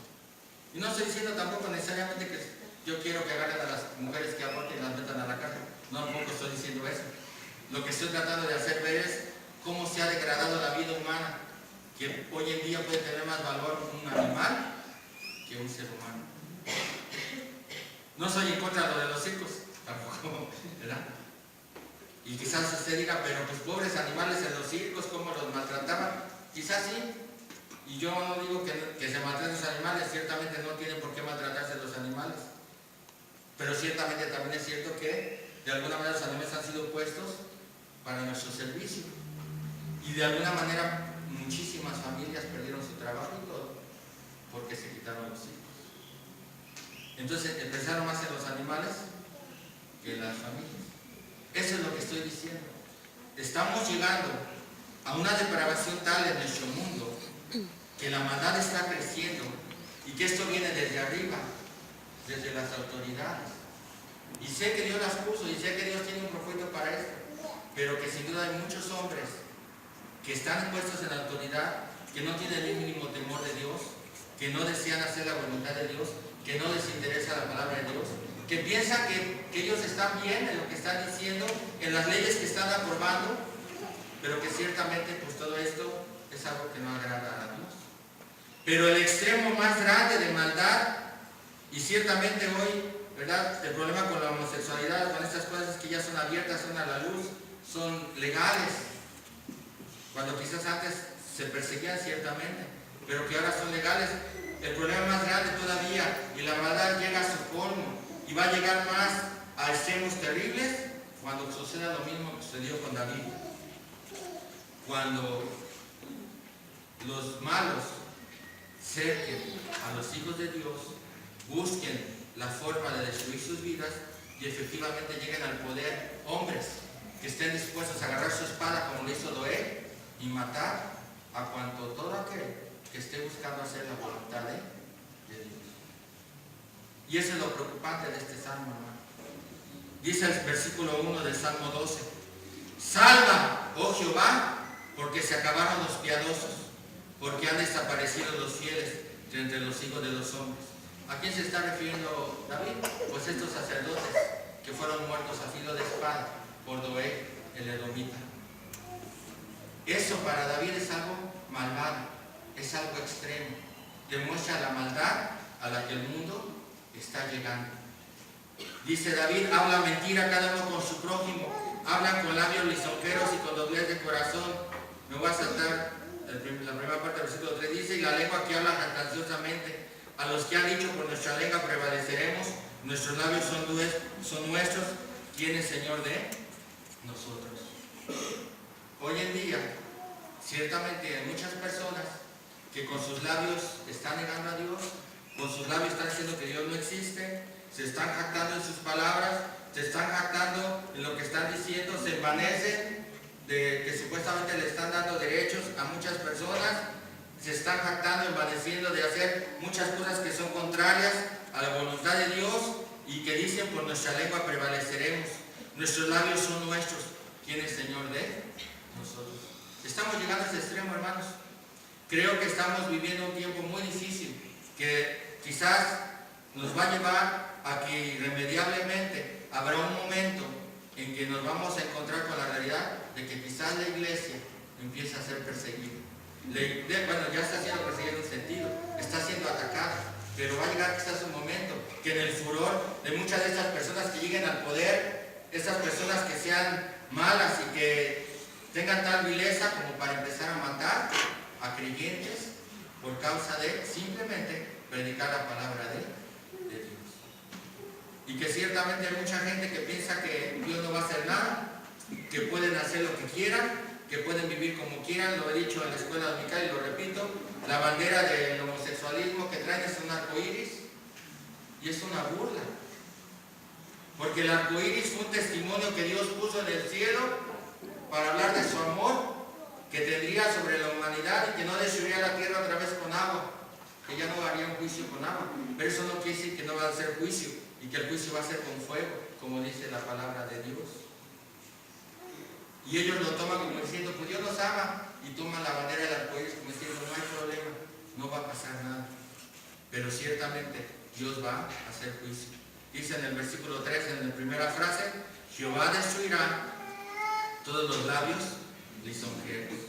Y no estoy diciendo tampoco necesariamente que yo quiero que agarren a las mujeres que aborten y las metan a la cárcel. No, tampoco estoy diciendo eso. Lo que estoy tratando de hacer ver es cómo se ha degradado la vida humana, que hoy en día puede tener más valor un animal que un ser humano. No soy en contra de lo de los circos, tampoco, ¿verdad? Y quizás usted diga, pero pues pobres animales en los circos, ¿cómo los maltrataban? Quizás sí. Y yo no digo que se maltraten los animales, ciertamente no tienen por qué maltratarse los animales. Pero ciertamente también es cierto que de alguna manera los animales han sido puestos para nuestro servicio. Y de alguna manera muchísimas familias perdieron su trabajo y todo porque se quitaron los hijos. Entonces empezaron más en los animales que en las familias. Eso es lo que estoy diciendo. Estamos llegando a una depravación tal en nuestro mundo que la maldad está creciendo y que esto viene desde arriba, desde las autoridades. Y sé que Dios las puso y sé que Dios tiene un propósito para esto, pero que sin duda hay muchos hombres que están puestos en la autoridad, que no tienen el mínimo temor de Dios, que no desean hacer la voluntad de Dios que no les interesa la palabra de Dios, que piensan que ellos están bien en lo que están diciendo, en las leyes que están aprobando, pero que ciertamente pues todo esto es algo que no agrada a Dios. Pero el extremo más grande de maldad, y ciertamente hoy, ¿verdad?, el problema con la homosexualidad, con estas cosas que ya son abiertas, son a la luz, son legales, cuando quizás antes se perseguían ciertamente, pero que ahora son legales. El problema más grande todavía, y la maldad llega a su colmo, y va a llegar más a extremos terribles cuando suceda lo mismo que sucedió con David. Cuando los malos cerquen a los hijos de Dios, busquen la forma de destruir sus vidas y efectivamente lleguen al poder hombres que estén dispuestos a agarrar su espada como lo hizo Doeg y matar a cuanto todo aquel que esté buscando hacer la voluntad de Dios. Y eso es lo preocupante de este salmo, hermano. Dice el versículo 1 del Salmo 12: salva, oh Jehová, porque se acabaron los piadosos, porque han desaparecido los fieles de entre los hijos de los hombres. ¿A quién se está refiriendo David? Pues estos sacerdotes que fueron muertos a filo de espada por Doeg el edomita. Eso para David es algo malvado, es algo extremo, demuestra la maldad a la que el mundo está llegando. Dice David: habla mentira cada uno con su prójimo, hablan con labios lisonjeros y con doblez de corazón. Me voy a saltar la primera parte del versículo 3, dice: y la lengua que habla jactanciosamente, a los que han dicho por nuestra lengua prevaleceremos, nuestros labios son nuestros, ¿quién es Señor de nosotros? Hoy en día, ciertamente hay muchas personas que con sus labios están negando a Dios, con sus labios están diciendo que Dios no existe, se están jactando en sus palabras, se están jactando en lo que están diciendo, se envanecen de que supuestamente le están dando derechos a muchas personas, se están jactando, envaneciendo de hacer muchas cosas que son contrarias a la voluntad de Dios y que dicen: por nuestra lengua prevaleceremos, nuestros labios son nuestros, ¿quién es Señor de nosotros? Estamos llegando a ese extremo, hermanos. Creo que estamos viviendo un tiempo muy difícil que quizás nos va a llevar a que irremediablemente habrá un momento en que nos vamos a encontrar con la realidad de que quizás la iglesia empieza a ser perseguida. Bueno, ya está siendo perseguida en un sentido, está siendo atacada, pero va a llegar quizás un momento que en el furor de muchas de estas personas que lleguen al poder, estas personas que sean malas y que tengan tal vileza como para empezar a matar a creyentes por causa de simplemente predicar la palabra de Dios. Y que ciertamente hay mucha gente que piensa que Dios no va a hacer nada, que pueden hacer lo que quieran, que pueden vivir como quieran. Lo he dicho en la escuela dominical y lo repito: la bandera del homosexualismo que traen es un arco iris, y es una burla, porque el arco iris fue un testimonio que Dios puso en el cielo para hablar de su amor que tendría sobre la humanidad y que no destruiría la tierra otra vez con agua, que ya no haría un juicio con agua, pero eso no quiere decir que no va a ser juicio y que el juicio va a ser con fuego, como dice la palabra de Dios. Y ellos lo toman como diciendo: pues Dios nos ama, y toman la bandera del arcoíris como diciendo: no hay problema, no va a pasar nada. Pero ciertamente Dios va a hacer juicio. Dice en el versículo 3, en la primera frase: Jehová destruirá todos los labios lisonjeros.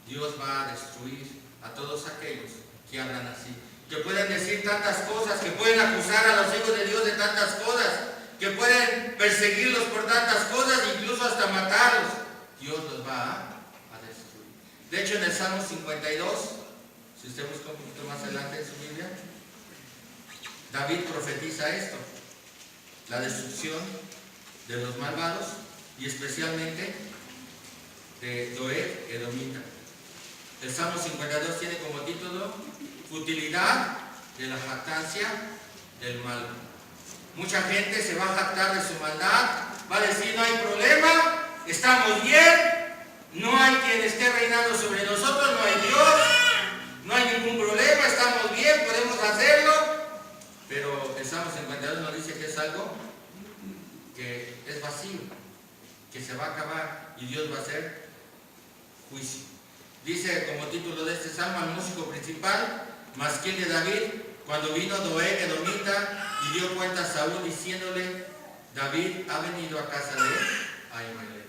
Dios va a destruir a todos aquellos que hablan así, que pueden decir tantas cosas, que pueden acusar a los hijos de Dios de tantas cosas, que pueden perseguirlos por tantas cosas, incluso hasta matarlos. Dios los va a destruir. De hecho, en el Salmo 52, si usted busca un poquito más adelante en su Biblia, David profetiza esto: la destrucción de los malvados y especialmente de Doeg edomita. El Salmo 52 tiene como título: futilidad de la jactancia del malo. Mucha gente se va a jactar de su maldad, va a decir: no hay problema, estamos bien, no hay quien esté reinando sobre nosotros, no hay Dios, no hay ningún problema, estamos bien, podemos hacerlo. Pero el Salmo 52 nos dice que es algo que es vacío, que se va a acabar y Dios va a hacer juicio. Dice como título de este salmo al músico principal: Mas ¿quién de David? Cuando vino Doeg edomita y dio cuenta a Saúl diciéndole, David ha venido a casa de Ahimelech.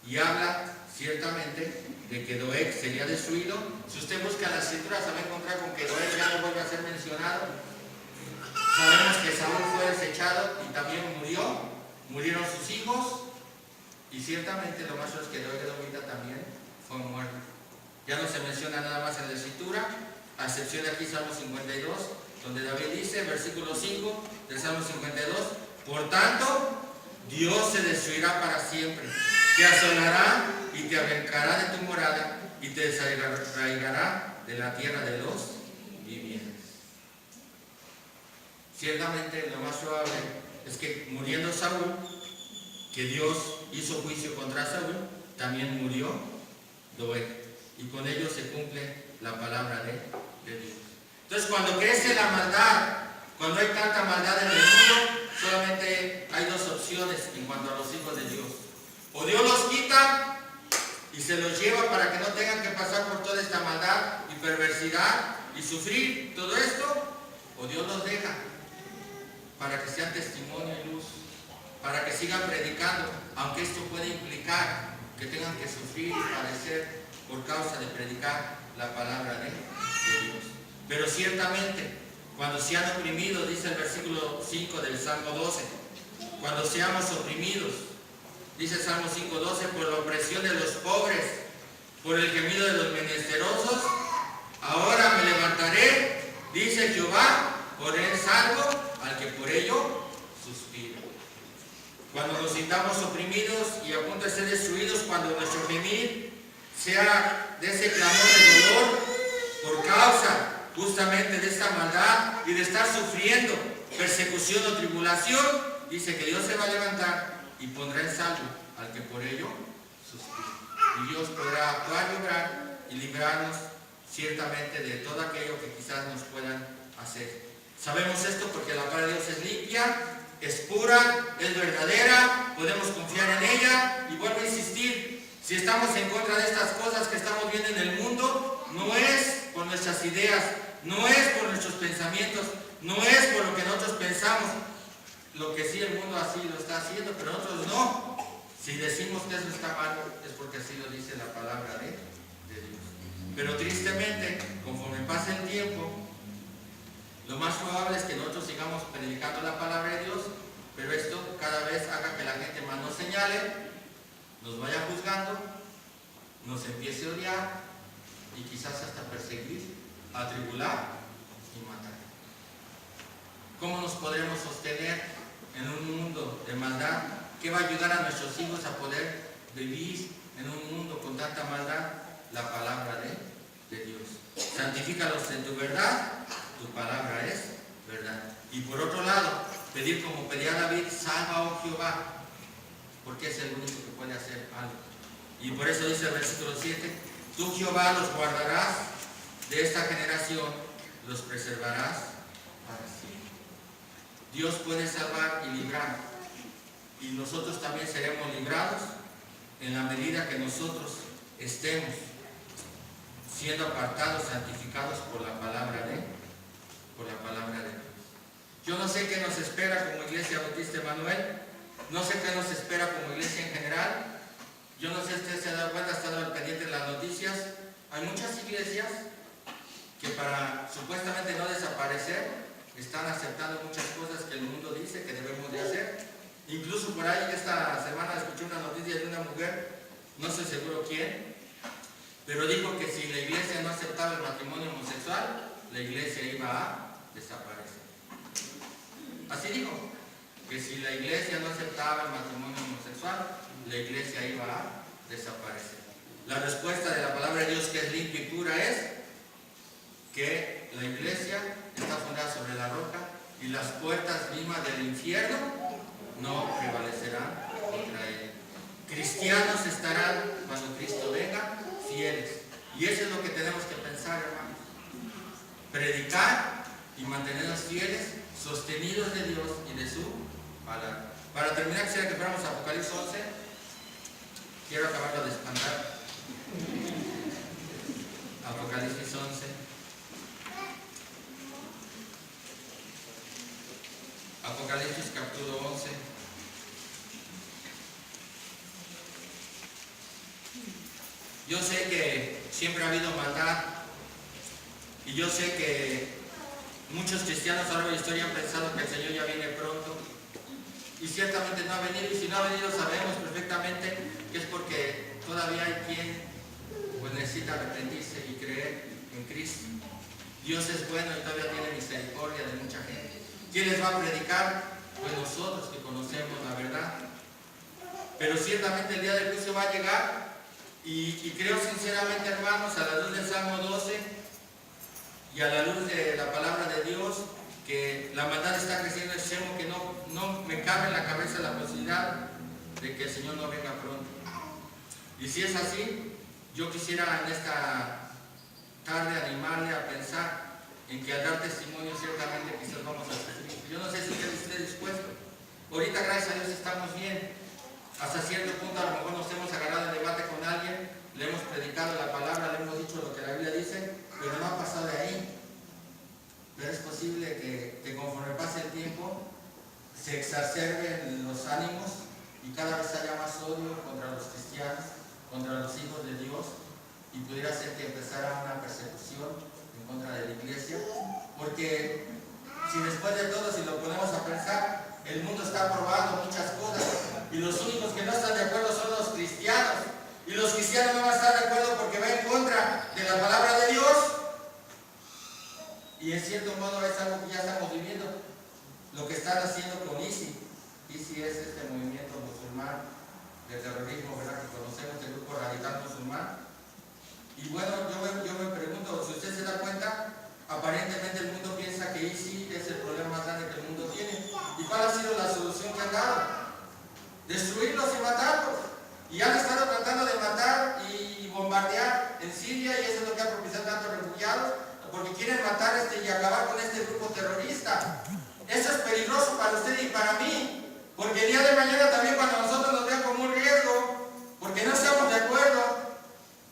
Y habla ciertamente de que Doeg sería destruido. Si usted busca las escrituras, se va a encontrar con que Doeg ya no vuelve a ser mencionado. Sabemos que Saúl fue desechado y también murieron sus hijos, y ciertamente lo más seguro es que Doeg edomita también fue muerto. Ya no se menciona nada más en la escritura, a excepción de aquí Salmo 52, donde David dice, versículo 5 del Salmo 52, por tanto, Dios se destruirá para siempre, te asolará y te arrancará de tu morada y te desarraigará de la tierra de los vivientes. Ciertamente lo más probable es que muriendo Saúl, que Dios hizo juicio contra Saúl, también murió Doeg, y con ello se cumple la palabra de Dios. Entonces, cuando crece la maldad, cuando hay tanta maldad en el mundo, solamente hay dos opciones en cuanto a los hijos de Dios. O Dios los quita y se los lleva para que no tengan que pasar por toda esta maldad y perversidad y sufrir todo esto, o Dios los deja para que sean testimonio y luz, para que sigan predicando, aunque esto puede implicar que tengan que sufrir y padecer por causa de predicar la palabra de Dios. Pero ciertamente, cuando sean oprimidos, dice el versículo 5 del Salmo 12, cuando seamos oprimidos, dice el Salmo 5:12, por la opresión de los pobres, por el gemido de los menesterosos, ahora me levantaré, dice Jehová, por él salvo al que por ello suspira. Cuando nos sintamos oprimidos y a punto de ser destruidos, cuando nuestro gemir sea de ese clamor de dolor por causa justamente de esta maldad y de estar sufriendo persecución o tribulación, dice que Dios se va a levantar y pondrá en salvo al que por ello suspira. Y Dios podrá actuar y obrar y librarnos ciertamente de todo aquello que quizás nos puedan hacer. Sabemos esto porque la palabra de Dios es limpia, es pura, es verdadera, podemos confiar en ella, y vuelvo a insistir, si estamos en contra de estas cosas que estamos viendo en el mundo, no es por nuestras ideas, no es por nuestros pensamientos, no es por lo que nosotros pensamos, lo que sí el mundo así lo está haciendo, pero nosotros no. Si decimos que eso está mal, es porque así lo dice la palabra de Dios. Pero tristemente, conforme pasa el tiempo, lo más probable es que nosotros sigamos predicando la palabra de Dios, pero esto cada vez haga que la gente más nos señale, nos vaya juzgando, nos empiece a odiar y quizás hasta perseguir, atribular y matar. ¿Cómo nos podremos sostener en un mundo de maldad? ¿Qué va a ayudar a nuestros hijos a poder vivir en un mundo con tanta maldad? La palabra de Dios. Santifícalos en tu verdad, tu palabra es verdad. Y por otro lado, pedir como pedía David, salva, oh Jehová, porque es el único que puede hacer algo. Y por eso dice el versículo 7, tú Jehová los guardarás de esta generación, los preservarás para siempre. Dios puede salvar y librar, y nosotros también seremos librados en la medida que nosotros estemos siendo apartados, santificados por la palabra de Dios. Yo no sé qué nos espera como Iglesia Bautista Emanuel, no sé qué nos espera como iglesia en general. Yo no sé si usted se ha dado cuenta, ha estado al pendiente de las noticias. Hay muchas iglesias que para supuestamente no desaparecer, están aceptando muchas cosas que el mundo dice que debemos de hacer. Incluso por ahí esta semana escuché una noticia de una mujer, no estoy seguro quién, pero dijo que si la iglesia no aceptaba el matrimonio homosexual, la iglesia iba a desaparecer. Así dijo, que si la iglesia no aceptaba el matrimonio homosexual, la iglesia iba a desaparecer. La respuesta de la palabra de Dios, que es limpia y pura, es que la iglesia está fundada sobre la roca y las puertas mismas del infierno no prevalecerán contra él. Cristianos estarán cuando Cristo venga fieles. Y eso es lo que tenemos que pensar, hermanos. Predicar y mantenernos fieles, sostenidos de Dios y de su palabra. Para terminar, quisiera que fuéramos a Apocalipsis 11. Quiero acabarlo de espantar. Apocalipsis 11. Apocalipsis capítulo 11. Yo sé que siempre ha habido maldad y yo sé que muchos cristianos a lo largo de la historia han pensado que el Señor ya viene pronto y ciertamente no ha venido, y si no ha venido sabemos perfectamente que es porque todavía hay quien pues necesita arrepentirse y creer en Cristo. Dios es bueno y todavía tiene misericordia de mucha gente. ¿Quién les va a predicar? Pues nosotros que conocemos la verdad. Pero ciertamente el día del juicio va a llegar y creo sinceramente, hermanos, a la luz del Salmo 12 y a la luz de la palabra de Dios, que la maldad está creciendo al extremo que no me cabe en la cabeza la posibilidad de que el Señor no venga pronto. Y si es así, yo quisiera en esta tarde animarle a pensar en que al dar testimonio ciertamente quizás vamos a sufrir. Yo no sé si usted esté dispuesto. Ahorita, gracias a Dios, estamos bien. Hasta cierto punto a lo mejor nos hemos agarrado en debate con alguien, le hemos predicado la palabra, le hemos dicho lo que la Biblia dice, pero no ha pasado de ahí. Pero es posible que conforme pase el tiempo se exacerben los ánimos y cada vez haya más odio contra los cristianos, contra los hijos de Dios, y pudiera ser que empezara una persecución en contra de la iglesia, porque si después de todo, si lo ponemos a pensar, el mundo está probando muchas cosas y los únicos que no están de acuerdo son los cristianos, y los cristianos no van a estar de acuerdo porque va en contra de la palabra de Dios. Y en cierto modo es algo que ya estamos viviendo, lo que están haciendo con ISIS. ISIS es este movimiento musulmán de terrorismo, ¿verdad?, que conocemos, el grupo radical musulmán. Y bueno, yo me pregunto, si usted se da cuenta, aparentemente el mundo piensa que ISIS es el problema más grande que el mundo tiene. ¿Y cuál ha sido la solución que han dado? Destruirlos y matarlos. Y han estado tratando de matar y bombardear en Siria, y eso es lo que ha propiciado tantos refugiados, porque quieren matar y acabar con este grupo terrorista. Eso es peligroso para usted y para mí, porque el día de mañana también cuando nosotros nos vean como un riesgo, porque no estamos de acuerdo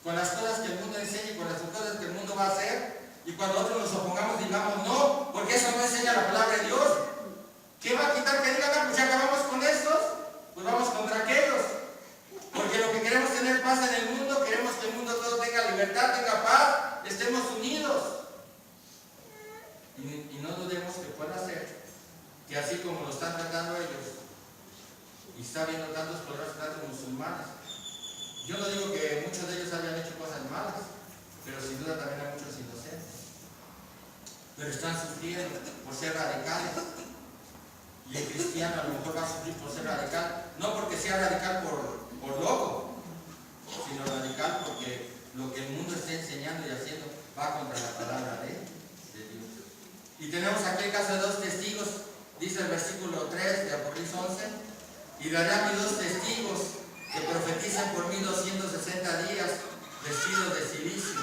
con las cosas que el mundo enseña y con las cosas que el mundo va a hacer, y cuando nosotros nos opongamos digamos no, porque eso no enseña la palabra de Dios. ¿Qué va a quitar que digan, no, pues ya acabamos con estos? Pues vamos contra aquellos. Porque lo que queremos es tener paz en el mundo, queremos que el mundo todo tenga libertad, tenga paz, estemos unidos. Y no dudemos que pueda ser que así como lo están tratando ellos, y está habiendo tantos problemas, tantos musulmanes, yo no digo que muchos de ellos hayan hecho cosas malas, pero sin duda también hay muchos inocentes, pero están sufriendo por ser radicales. Y el cristiano a lo mejor va a sufrir por ser radical, no porque sea radical por loco, sino radical porque lo que el mundo está enseñando y haciendo va contra la palabra de Dios. Y tenemos aquí el caso de dos testigos, dice el versículo 3 de Apocalipsis 11, y daré a mis dos testigos que profeticen por mí 260 días vestidos de silicio.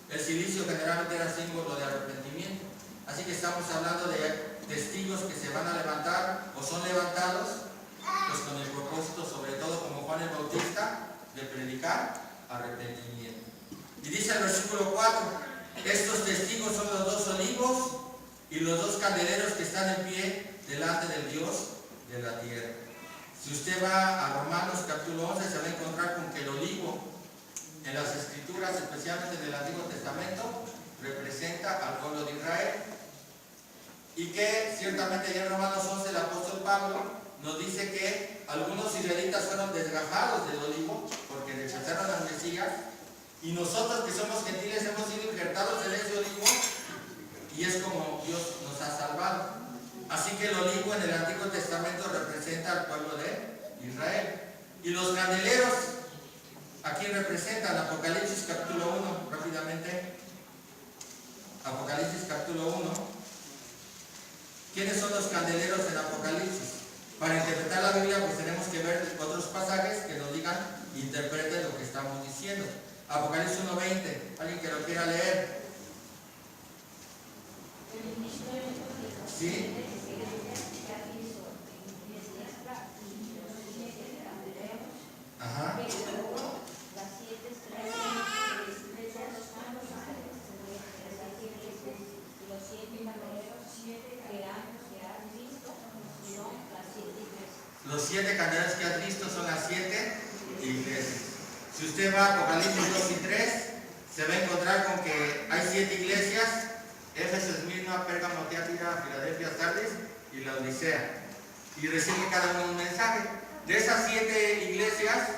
El silicio generalmente era símbolo de arrepentimiento, así que estamos hablando de testigos que se van a levantar o son levantados pues con el propósito, sobre todo como Juan el Bautista, de predicar arrepentimiento. Y dice el versículo 4, estos testigos son los dos olivos y los dos candeleros que están en pie delante del Dios de la tierra. Si usted va a Romanos capítulo 11 se va a encontrar con que el olivo en las escrituras, especialmente en el Antiguo Testamento, representa al pueblo de Israel. Y que ciertamente ya en Romanos 11 el apóstol Pablo nos dice que algunos israelitas fueron desgajados del olivo porque rechazaron al Mesías, y nosotros que somos gentiles hemos sido injertados en ese olivo, y es como Dios nos ha salvado. Así que el olivo en el Antiguo Testamento representa al pueblo de Israel. Y los candeleros, ¿a quién representan? Apocalipsis capítulo 1, rápidamente. Apocalipsis capítulo 1. ¿Quiénes son los candeleros en Apocalipsis? Para interpretar la Biblia pues tenemos que ver otros pasajes que nos digan, interpreten lo que estamos diciendo. Apocalipsis 1:20, alguien que lo quiera leer. ¿Sí? Ajá. 7 candeleros que has visto son las 7 iglesias. Si usted va a Apocalipsis 2 y 3, se va a encontrar con que hay 7 iglesias: Éfeso, Esmirna, Pérgamo, Tiatira, Filadelfia, Sardis y la Odisea. Y recibe cada uno un mensaje. De esas 7 iglesias,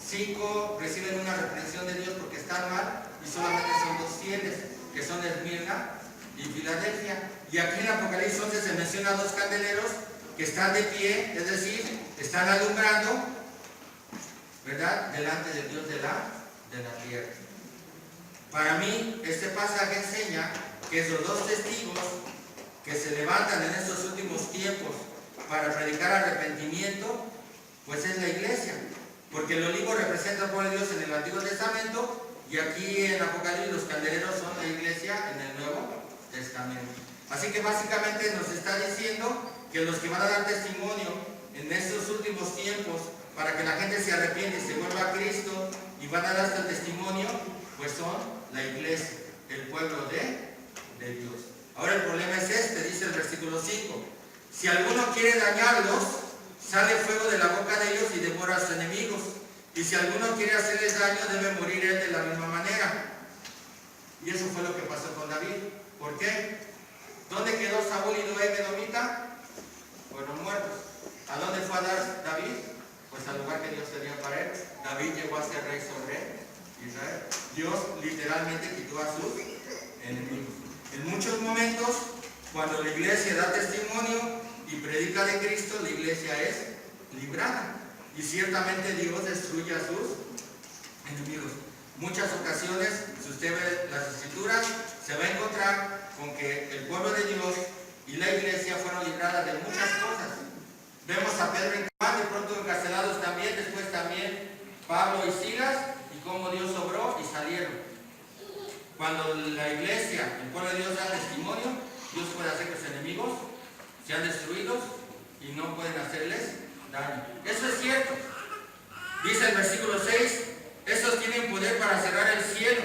5 reciben una reprensión de Dios porque están mal, y solamente son 2 fieles, que son Esmirna y Filadelfia. Y aquí en Apocalipsis 11 se menciona 2 candeleros que están de pie, es decir, están alumbrando, ¿verdad?, delante de Dios de la tierra. Para mí, este pasaje enseña que esos 2 testigos que se levantan en estos últimos tiempos para predicar arrepentimiento, pues es la iglesia. Porque el olivo representa al pueblo de Dios en el Antiguo Testamento, y aquí en Apocalipsis los candeleros son la iglesia en el Nuevo Testamento. Así que básicamente nos está diciendo que los que van a dar testimonio en estos últimos tiempos para que la gente se arrepiente y se vuelva a Cristo y van a dar este testimonio, pues son la iglesia, el pueblo de Dios. Ahora el problema es este, dice el versículo 5: si alguno quiere dañarlos, sale fuego de la boca de ellos y devora a sus enemigos. Y si alguno quiere hacerles daño, debe morir él de la misma manera. Y eso fue lo que pasó con David. ¿Por qué? ¿Dónde quedó Saúl y Doeg edomita? Fueron muertos. ¿A dónde fue a dar David? Pues al lugar que Dios tenía para él. David llegó a ser rey sobre Israel. Dios literalmente quitó a sus enemigos. En muchos momentos, cuando la iglesia da testimonio y predica de Cristo, la iglesia es librada. Y ciertamente Dios destruye a sus enemigos. Muchas ocasiones, si usted ve las escrituras, se va a encontrar con que el pueblo de Dios y la iglesia fueron libradas de muchas cosas. Vemos a Pedro y Juan de pronto encarcelados también, después también Pablo y Silas, y cómo Dios obró y salieron. Cuando la iglesia, el pueblo de Dios da testimonio, Dios puede hacer que sus enemigos sean destruidos y no pueden hacerles daño. Eso es cierto. Dice el versículo 6: estos tienen poder para cerrar el cielo,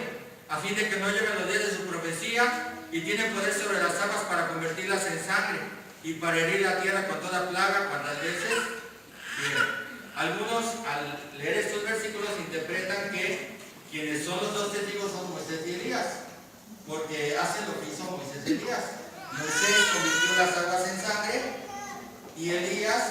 a fin de que no lleguen los días de su profecía, y tienen poder sobre las aguas para convertirlas en sangre, y para herir la tierra con toda plaga cuantas veces quieran. Algunos, al leer estos versículos, interpretan que quienes son los 2 testigos son Moisés y Elías, porque hacen lo que hizo Moisés y Elías. Moisés convirtió las aguas en sangre, y Elías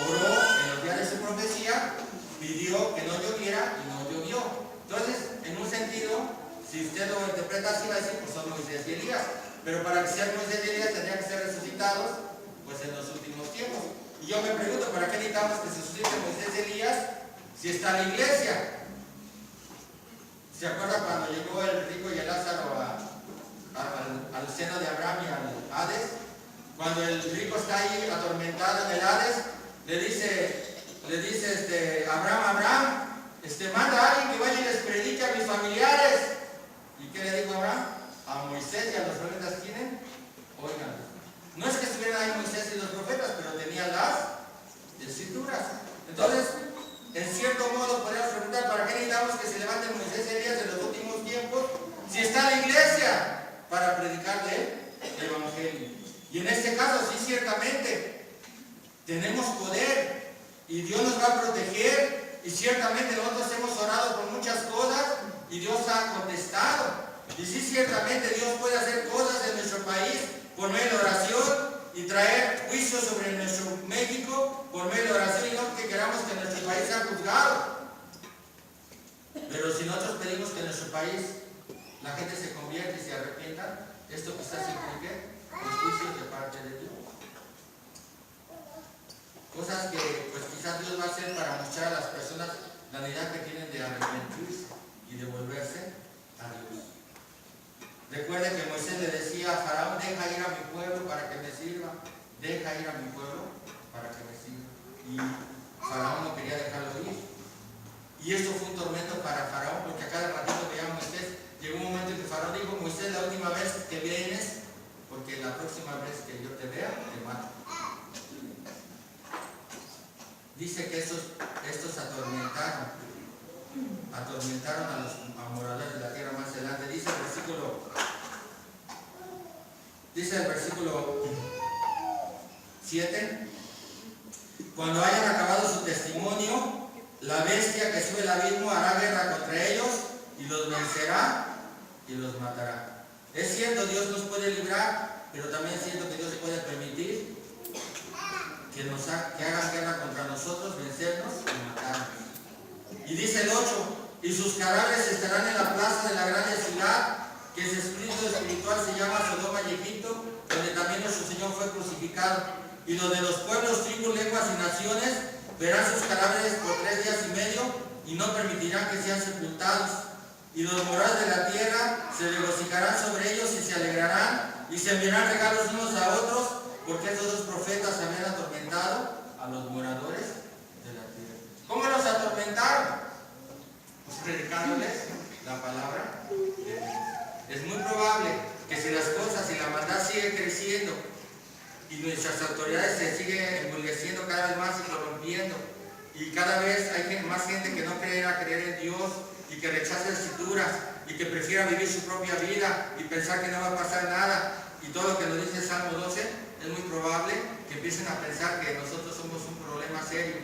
oró en los días de su profecía, pidió que no lloviera y no llovió. Entonces, en un sentido, si usted lo interpreta así, va a decir, pues son Moisés y Elías. Pero para que sean Moisés y Elías tendrían que ser resucitados, pues en los últimos tiempos. Y yo me pregunto, ¿para qué necesitamos que se resucite Moisés y Elías si está la iglesia? ¿Se acuerda cuando llegó el rico y el Lázaro al seno de Abraham y al Hades? Cuando el rico está ahí atormentado en el Hades, le dice Abraham, manda a alguien que vaya y les predique a mis familiares. ¿Y qué le dijo Abraham? A Moisés y a los profetas tienen, oigan. No es que estuvieran ahí Moisés y los profetas, pero tenían las escrituras. Entonces, en cierto modo podríamos preguntar, ¿para qué necesitamos que se levanten Moisés y Elías en los últimos tiempos si está la iglesia para predicar el evangelio? Y en este caso, sí, ciertamente tenemos poder y Dios nos va a proteger, y ciertamente nosotros hemos orado por muchas cosas y Dios ha contestado. Y sí, ciertamente Dios puede hacer cosas en nuestro país por medio de la oración y traer juicio sobre nuestro México por medio de la oración, y no que queramos que nuestro país sea juzgado. Pero si nosotros pedimos que en nuestro país la gente se convierta y se arrepienta, esto quizás implique los juicios de parte de Dios. Cosas que pues quizás Dios va a hacer para mostrar a las personas la necesidad que tienen de arrepentirse y de volverse a Dios. Recuerde que Moisés le decía a Faraón, deja ir a mi pueblo para que me sirva, deja ir a mi pueblo para que me sirva. Y Faraón no quería dejarlo ir. Y esto fue un tormento para Faraón, porque a cada ratito veía a Moisés. Llegó un momento en que Faraón dijo, Moisés, la última vez que vienes, porque la próxima vez que yo te vea, te mato. Dice que estos atormentaron a los moradores de la tierra más adelante. Dice el versículo 7: Cuando hayan acabado su testimonio, la bestia que sube al abismo hará guerra contra ellos y los vencerá y los matará. Es cierto, Dios nos puede librar, pero también es cierto que Dios puede permitir que hagan guerra contra nosotros, vencernos y matarnos. Y dice el 8, y sus cadáveres estarán en la plaza de la grande ciudad, que su espíritu espiritual se llama Sodoma y Egipto, donde también nuestro Señor fue crucificado. Y donde los pueblos, tribus, lenguas y naciones verán sus cadáveres por 3 días y medio y no permitirán que sean sepultados. Y los moradores de la tierra se regocijarán sobre ellos y se alegrarán y se enviarán regalos unos a otros, porque esos dos profetas habían atormentado a los moradores de la tierra. ¿Cómo los atormentaron? Pues predicándoles la palabra de Dios. Es muy probable que si las cosas y la maldad sigue creciendo y nuestras autoridades se siguen endureciendo cada vez más y corrompiendo, y cada vez hay más gente que no quiera creer en Dios y que rechaza las escrituras y que prefiera vivir su propia vida y pensar que no va a pasar nada, y todo lo que nos dice el Salmo 12, es muy probable que empiecen a pensar que nosotros somos un problema serio,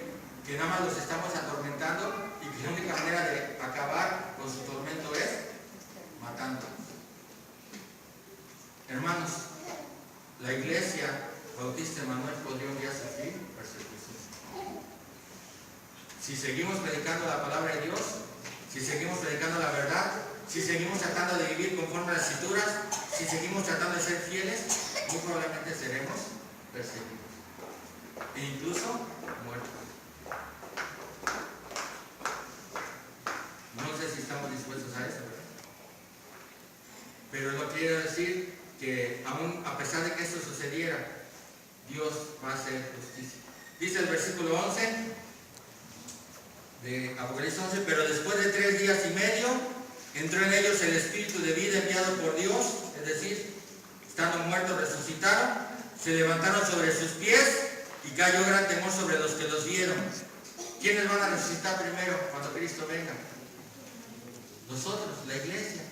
que nada más los estamos atormentando y que la única manera de acabar con su tormento es matando. Hermanos, la iglesia Bautista Emanuel podría un día sufrir persecución. Si seguimos predicando la palabra de Dios, si seguimos predicando la verdad, si seguimos tratando de vivir conforme a las escrituras, si seguimos tratando de ser fieles, muy probablemente seremos perseguidos e incluso muertos. No sé si estamos dispuestos a eso, ¿verdad? Pero no quiero decir que aún a pesar de que esto sucediera, Dios va a hacer justicia. Dice el versículo 11 de Apocalipsis 11, pero después de 3 días y medio entró en ellos el espíritu de vida enviado por Dios, es decir, estando muertos resucitaron, se levantaron sobre sus pies y cayó gran temor sobre los que los vieron. ¿Quiénes van a resucitar primero cuando Cristo venga? Nosotros, la iglesia.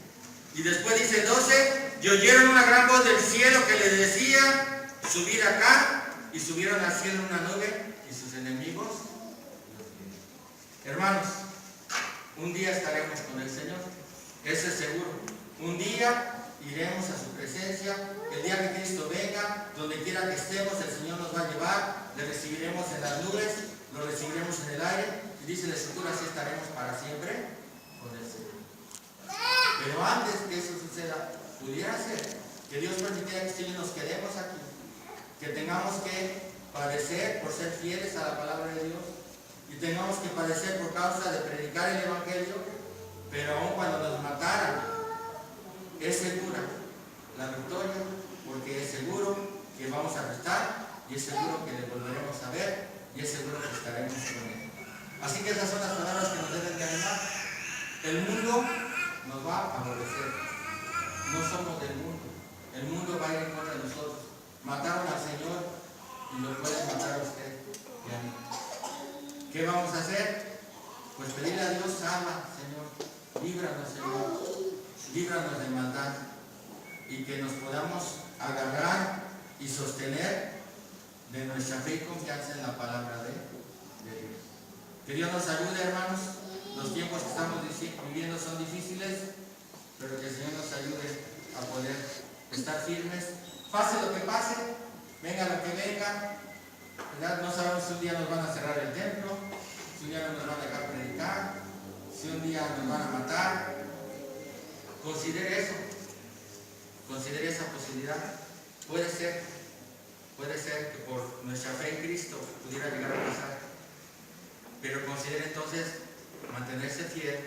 Y después dice el 12, y oyeron una gran voz del cielo que les decía, subid acá, y subieron al cielo una nube, y sus enemigos los vieron. Hermanos, un día estaremos con el Señor, eso es seguro. Un día iremos a su presencia, el día que Cristo venga, donde quiera que estemos, el Señor nos va a llevar, le recibiremos en las nubes, lo recibiremos en el aire, y dice la Escritura, así estaremos para siempre con el Señor. Pero antes que eso suceda, pudiera ser que Dios permitiera que nos quedemos aquí, que tengamos que padecer por ser fieles a la palabra de Dios y tengamos que padecer por causa de predicar el Evangelio, pero aun cuando nos mataran, es segura la victoria, porque es seguro que vamos a restar y es seguro que le volveremos a ver y es seguro que estaremos con Él. Así que esas son las palabras que nos deben de animar. El mundo nos va a aborrecer. No somos del mundo. El mundo va a ir en contra de nosotros. Mataron al Señor y lo pueden matar a usted y a mí. ¿Qué vamos a hacer? Pues pedirle a Dios, ama, Señor. Líbranos, Señor. Líbranos de maldad. Y que nos podamos agarrar y sostener de nuestra fe y confianza en la palabra de Dios. Que Dios nos ayude, hermanos. Los tiempos que estamos viviendo son difíciles, pero que el Señor nos ayude a poder estar firmes. Pase lo que pase, venga lo que venga, ¿verdad? No sabemos si un día nos van a cerrar el templo, si un día no nos van a dejar predicar, si un día nos van a matar. Considere eso, considere esa posibilidad. Puede ser que por nuestra fe en Cristo pudiera llegar a pasar, pero considere entonces mantenerse fiel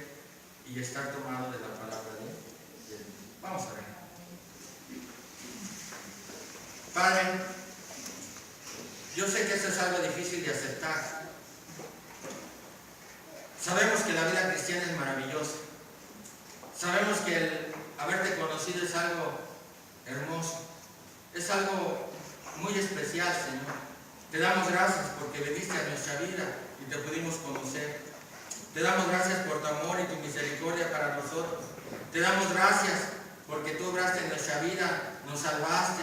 y estar tomado de la palabra de Dios. Vamos a ver. Padre, yo sé que esto es algo difícil de aceptar. Sabemos que la vida cristiana es maravillosa. Sabemos que el haberte conocido es algo hermoso. Es algo muy especial, Señor. Te damos gracias porque viniste a nuestra vida y te pudimos conocer. Te damos gracias por tu amor y tu misericordia para nosotros. Te damos gracias porque tú obraste en nuestra vida, nos salvaste,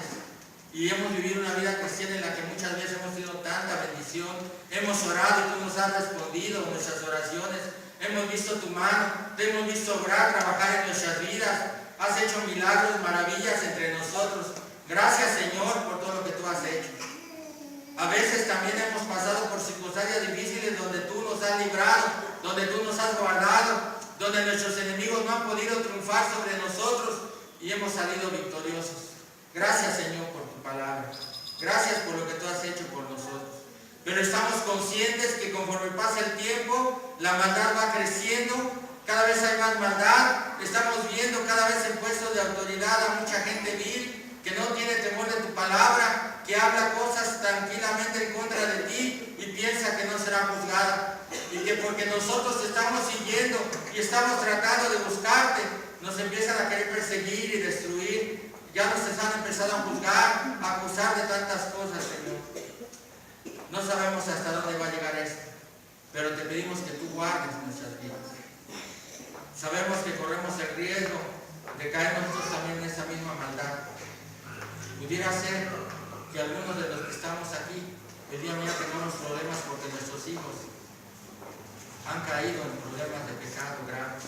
y hemos vivido una vida cristiana en la que muchas veces hemos tenido tanta bendición. Hemos orado y tú nos has respondido nuestras oraciones. Hemos visto tu mano, te hemos visto obrar, trabajar en nuestras vidas. Has hecho milagros, maravillas entre nosotros. Gracias, Señor, por todo lo que tú has hecho. A veces también hemos pasado por circunstancias difíciles donde tú nos has librado, donde tú nos has guardado, donde nuestros enemigos no han podido triunfar sobre nosotros y hemos salido victoriosos. Gracias, Señor, por tu palabra. Gracias por lo que tú has hecho por nosotros. Pero estamos conscientes que conforme pasa el tiempo, la maldad va creciendo, cada vez hay más maldad. Estamos viendo cada vez en puestos de autoridad a mucha gente vil que no tiene temor de tu palabra, que habla cosas tranquilamente en contra de ti y piensa que no será juzgada. Y que porque nosotros te estamos siguiendo y estamos tratando de buscarte, nos empiezan a querer perseguir y destruir. Ya nos han empezado a juzgar, a acusar de tantas cosas, Señor. No sabemos hasta dónde va a llegar esto, pero te pedimos que tú guardes nuestras vidas. Sabemos que corremos el riesgo de caer nosotros también en esa misma maldad. Pudiera ser que algunos de los que estamos aquí el día de mañana tengamos problemas porque nuestros hijos han caído en problemas de pecado graves.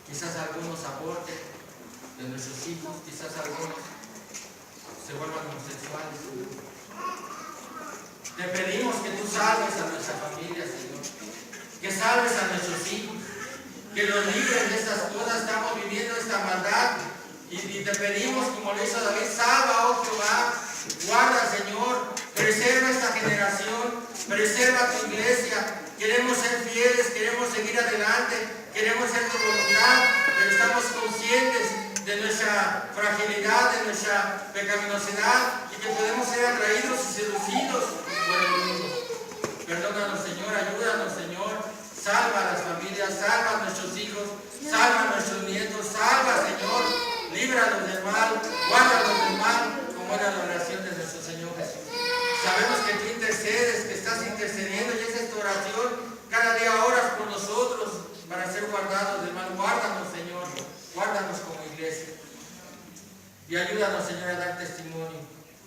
Quizás algunos aborten de nuestros hijos, quizás algunos se vuelvan homosexuales. Te pedimos que tú salves a nuestra familia, Señor, que salves a nuestros hijos, que los libres de estas cosas. Estamos viviendo esta maldad y te pedimos, como lo hizo David, salva, oh Jehová, guarda, Señor, preserva esta generación, preserva tu iglesia. Queremos ser fieles, queremos seguir adelante, queremos ser tu voluntad, pero estamos conscientes de nuestra fragilidad, de nuestra pecaminosidad y que podemos ser atraídos y seducidos por el mundo. Perdónanos, Señor, ayúdanos, Señor, salva a las familias, salva a nuestros hijos, salva a nuestros nietos, salva, Señor, líbralos del mal, guárdalos del mal, como era la oración de nuestro Señor Jesús. Sabemos que tú intercedes, que estás intercediendo y esa es tu oración. Cada día oras por nosotros para ser guardados del mal. Guárdanos, Señor, guárdanos como iglesia. Y ayúdanos, Señor, a dar testimonio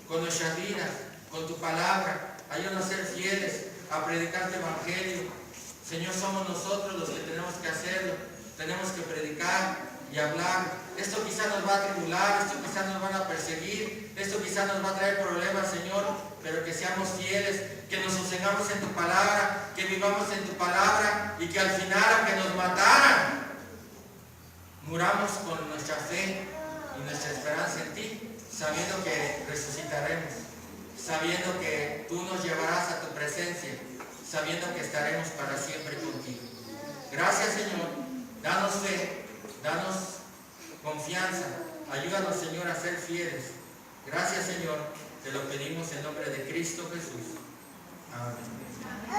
con nuestras vidas, con tu palabra. Ayúdanos a ser fieles, a predicar tu evangelio. Señor, somos nosotros los que tenemos que hacerlo. Tenemos que predicar y hablar. Esto quizás nos va a tribular, esto quizás nos van a perseguir, esto quizás nos va a traer problemas, Señor, pero que seamos fieles, que nos sostengamos en tu palabra, que vivamos en tu palabra y que al final, aunque nos mataran, muramos con nuestra fe y nuestra esperanza en ti, sabiendo que resucitaremos, sabiendo que tú nos llevarás a tu presencia, sabiendo que estaremos para siempre contigo. Gracias, Señor. Danos fe, danos confianza. Ayúdanos, Señor, a ser fieles. Gracias, Señor. Te lo pedimos en nombre de Cristo Jesús. Amén.